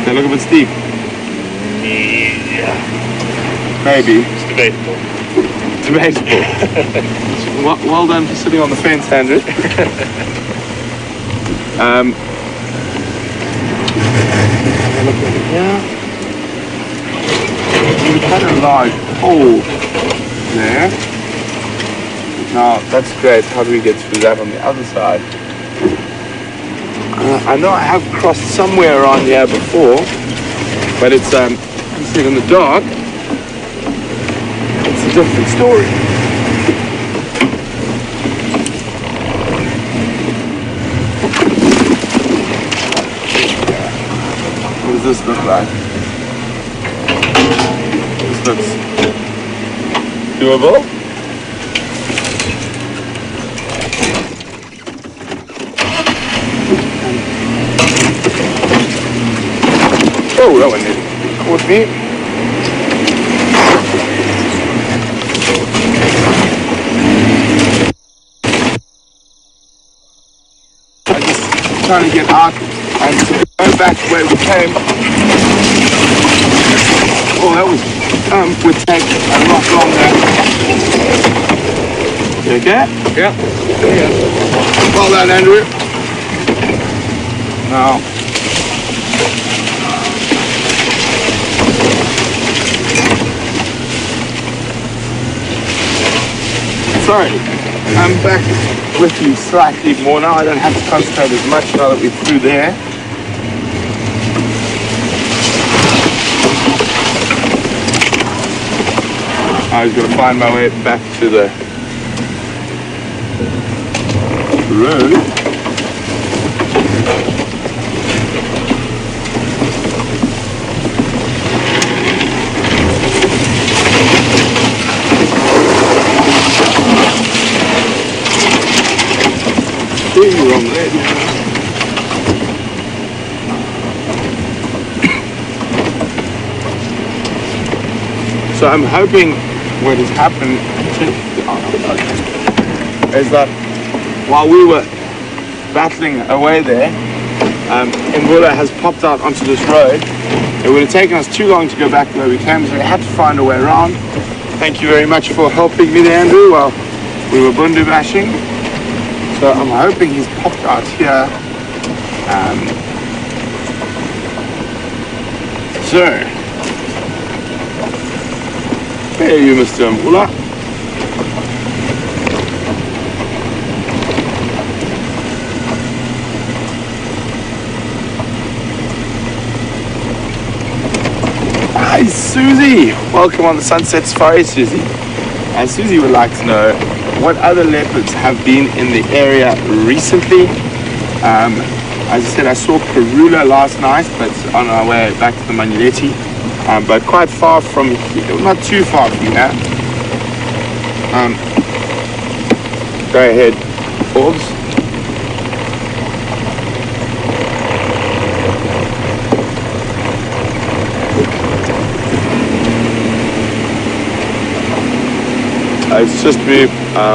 they look a bit steep. Yeah. Maybe. It's debatable. Debatable. Well done for sitting on the fence, Andrew. Look over here. We've had a large hole there. Now that's great. How do we get through that on the other side? I know I have crossed somewhere around here before, but it's you see it in the dark. It's a different story. What does this look like? This looks doable. Oh, that one did. Caught me. I'm just trying to get out and to go back where we came. Oh, that was would take a lot longer. You okay? Yeah. Well done, Andrew. Now. Sorry, I'm back with you slightly more now. I don't have to concentrate as much now that we're through there. I was going to find my way back to the road. You're wrong there. So I'm hoping what has happened is that while we were battling away there, Mvula has popped out onto this road. It would have taken us too long to go back where we came, so we had to find a way around. Thank you very much for helping me there, Andrew, while we were bundu bashing. So I'm hoping he's popped out here. So, there you, Mr. Mvula. Hi, Susie. Welcome on the Sunset Safari, Susie. And Susie would like to know what other leopards have been in the area recently. As I said, I saw Karula last night, but on our way back to the Manuleti, but quite far from here, not too far from here. Go ahead, Forbes. It's just moved.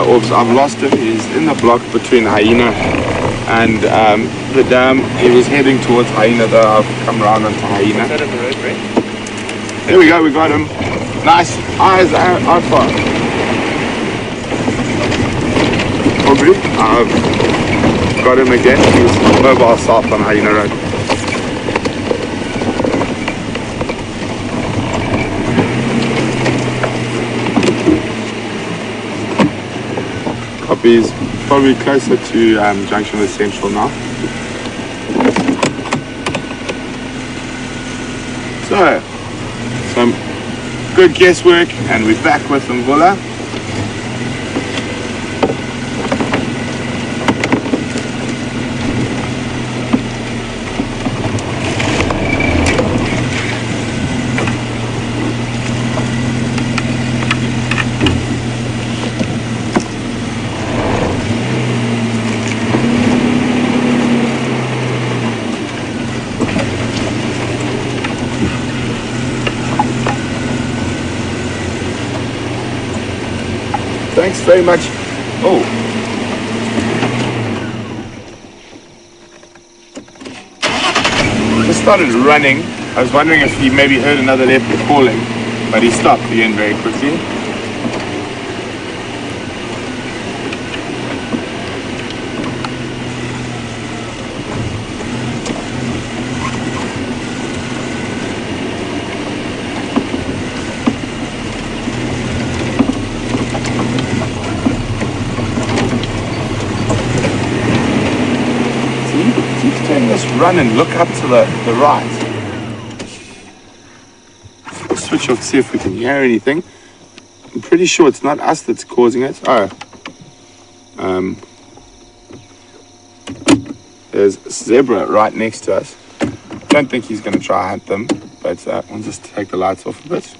Oops, I've lost him. He's in the block between Hyena and the dam. He was heading towards Hyena, though I've come around onto Hyena. Is that on the road, Brent? There we go, we got him. Nice. Eyes out far. Aubrey, I've got him again. He was mobile south on Hyena Road. Copy's probably closer to junction with Central now. So, some good guesswork, and we're back with Mvula. Thanks very much. Oh. Just started running. I was wondering if he maybe heard another leopard calling, but he stopped again very quickly. Let's run and look up to the right. Let's switch off to see if we can hear anything. I'm pretty sure it's not us that's causing it. Oh. There's a zebra right next to us. Don't think he's going to try and hunt them, but we'll just take the lights off a bit.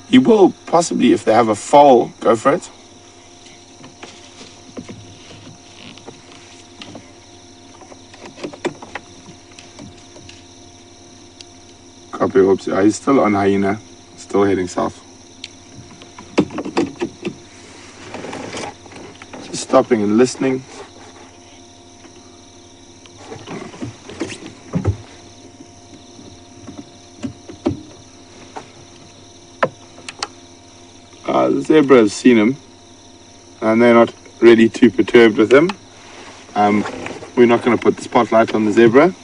He will possibly, if they have a foal, go for it. Copy, oops. He's still on Hyena, still heading south. Just stopping and listening. The zebra has seen him, and they're not really too perturbed with him. We're not going to put the spotlight on the zebra,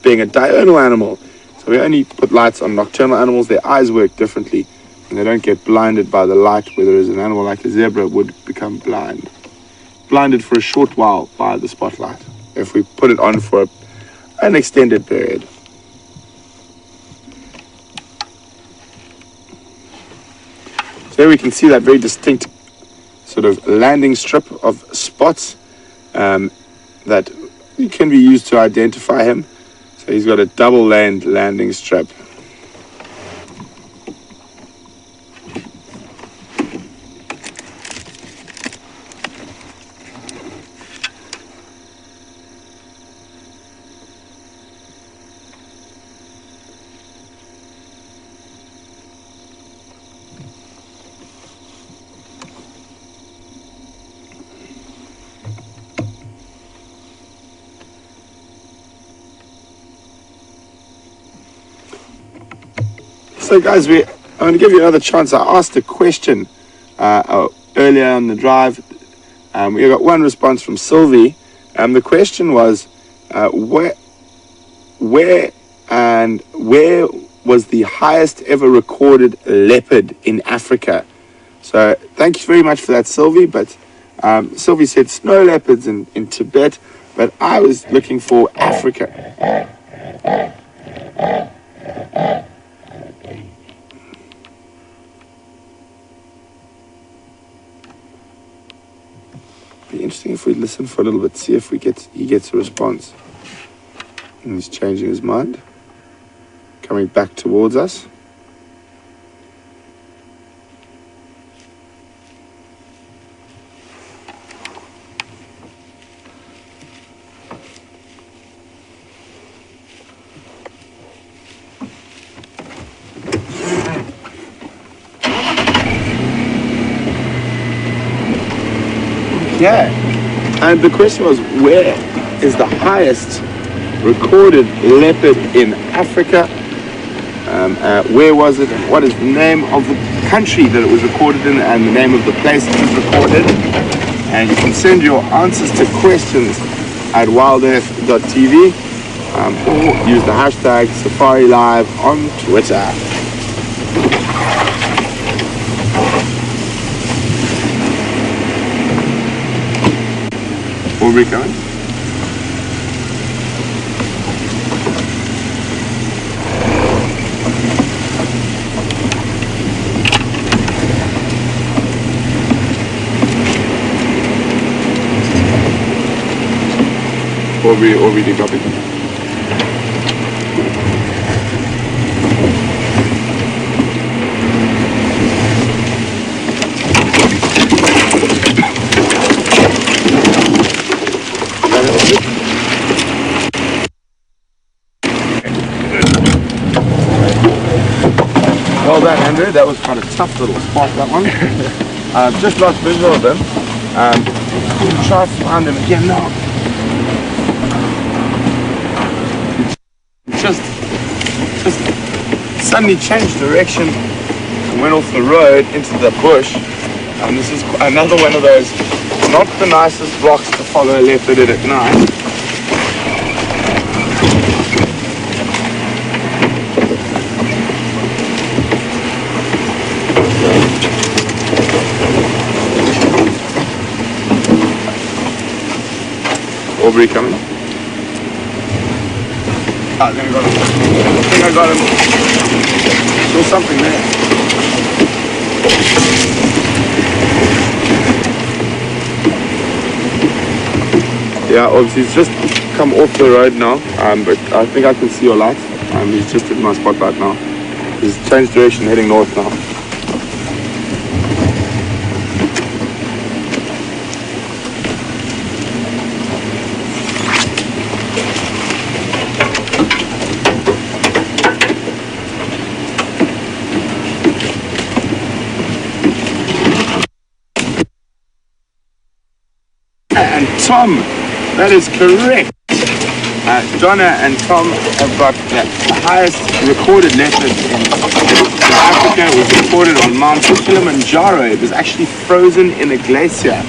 being a diurnal animal. So we only put lights on nocturnal animals. Their eyes work differently, and they don't get blinded by the light, whereas an animal like a zebra would become blinded for a short while by the spotlight if we put it on for an extended period. So here we can see that very distinct sort of landing strip of spots that can be used to identify him. So he's got a double lane landing strip. So guys, I'm going to give you another chance. I asked a question earlier on the drive. We got one response from Sylvie. The question was, where was the highest ever recorded leopard in Africa? So thank you very much for that, Sylvie. But Sylvie said snow leopards in Tibet, but I was looking for Africa. Be interesting if we listen for a little bit, see if he gets a response. And he's changing his mind, coming back towards us. Yeah. And the question was, where is the highest recorded leopard in Africa? Where was it, and what is the name of the country that it was recorded in, and the name of the place it was recorded? And you can send your answers to questions at WildEarthTV, or use the hashtag SafariLive on Twitter. Where are we going? Or we do copy. Well done, Andrew. That was quite a tough little spot, that one. Just lost visual of them. Try to find them again now. Just suddenly changed direction and went off the road into the bush. And this is another one of those, not the nicest blocks to follow a leopard in at night. Aubrey coming. I think I got him. I think I got him. There's something there. Yeah, obviously he's just come off the road now, but I think I can see your lights. He's just in my spot right now. He's changed direction, heading north now. And Tom, that is correct. Donna and Tom have got the highest recorded leopard in Africa. It was recorded on Mount Kilimanjaro. It was actually frozen in a glacier.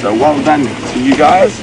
So well done to you guys.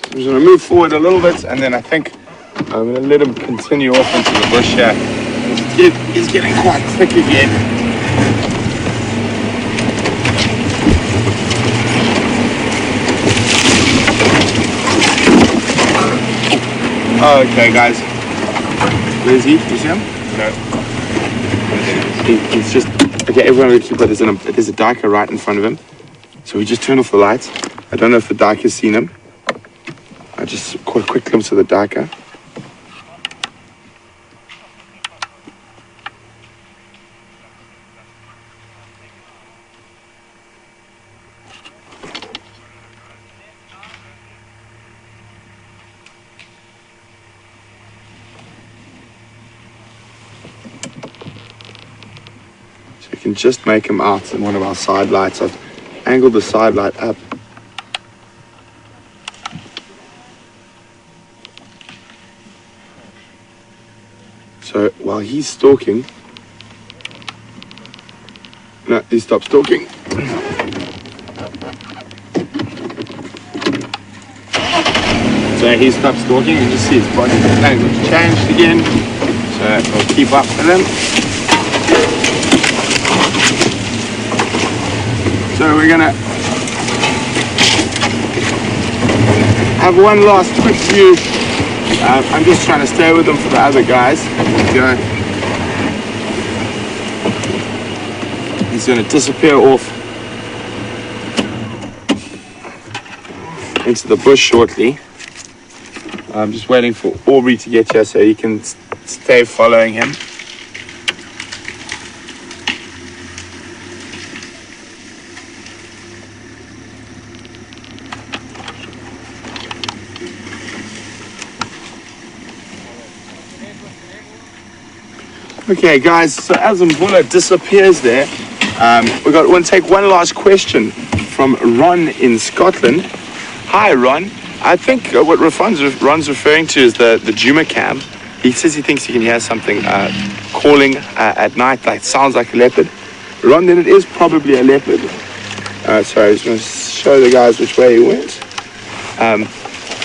I'm just going to move forward a little bit, and then I think I'm going to let him continue off into the bush here. He's getting quite thick again. Okay, guys. Where is he? Do you see him? No. He's just... Okay, everyone will keep that. There's a diker right in front of him. So we just turned off the lights. I don't know if the diker's seen him. I just caught a quick glimpse of the diker. So you can just make him out in one of our side lights. I've angled the side light up. So while he's stalking, no, he stopped stalking. So he stops talking and you see his body language changed again. So we'll keep up with him. So we're gonna have one last quick view. I'm just trying to stay with them for the other guys. He's gonna disappear off into the bush shortly. I'm just waiting for Aubrey to get here so he can stay following him. Okay guys, so as Mvula disappears there, we're going to take one last question from Ron in Scotland. Hi Ron, I think what Ron's referring to is the Djuma cam. He says he thinks he can hear something calling at night that sounds like a leopard. Ron, then it is probably a leopard. Sorry, I was going to show the guys which way he went.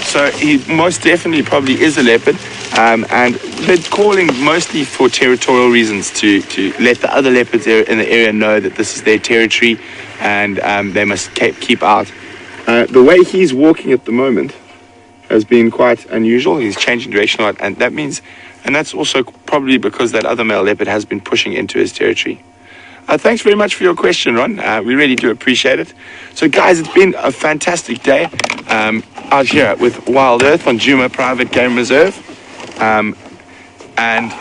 So he most definitely probably is a leopard. And they're calling mostly for territorial reasons to let the other leopards in the area know that this is their territory and they must keep out. The way he's walking at the moment has been quite unusual. He's changing direction a lot, and that means, and that's also probably because that other male leopard has been pushing into his territory. Thanks very much for your question, Ron. We really do appreciate it. So guys, it's been a fantastic day out here with Wild Earth on Djuma Private Game Reserve. And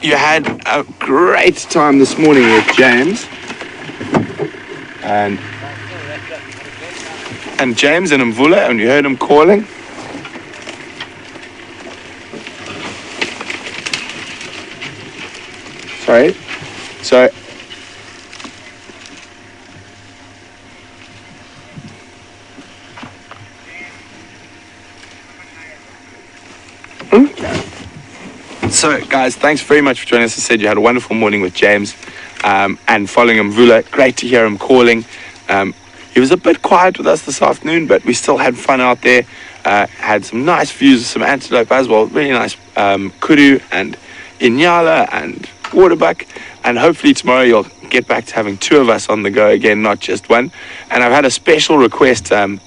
you had a great time this morning with James and James and Mvula, and you heard him calling. Sorry. So So, guys, thanks very much for joining us. I said you had a wonderful morning with James and following Mvula. Great to hear him calling. He was a bit quiet with us this afternoon, but we still had fun out there. Had some nice views of some antelope as well. Really nice kudu and inyala and waterbuck. And hopefully tomorrow you'll get back to having two of us on the go again, not just one. And I've had a special request from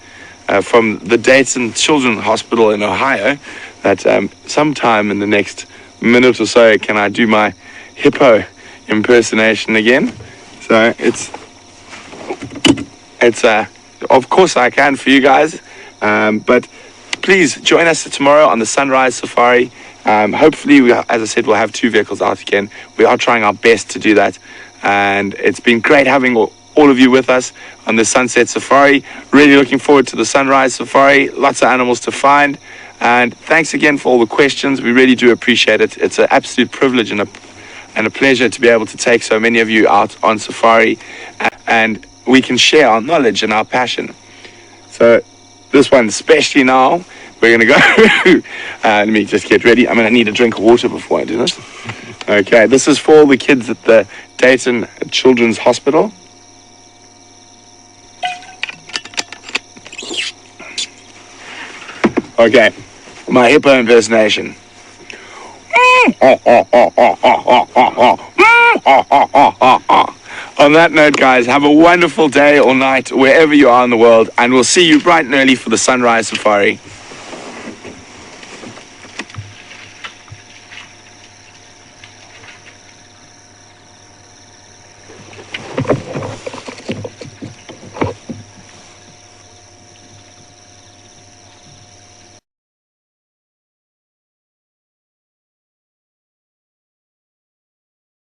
the Dayton Children's Hospital in Ohio that sometime in the next minute or so can I do my hippo impersonation again. So it's of course I can for you guys, but please join us tomorrow on the sunrise safari. Hopefully as I said, we'll have two vehicles out again. We are trying our best to do that, and it's been great having all of you with us on the sunset safari. Really looking forward to the sunrise safari. Lots of animals to find. And thanks again for all the questions. We really do appreciate it. It's an absolute privilege and a pleasure to be able to take so many of you out on safari, and we can share our knowledge and our passion. So this one, especially now, we're going to go. Let me just get ready. I'm going to need a drink of water before I do this. Okay, this is for all the kids at the Dayton Children's Hospital. Okay, my hippo impersonation. On that note, guys, have a wonderful day or night wherever you are in the world, and we'll see you bright and early for the sunrise safari.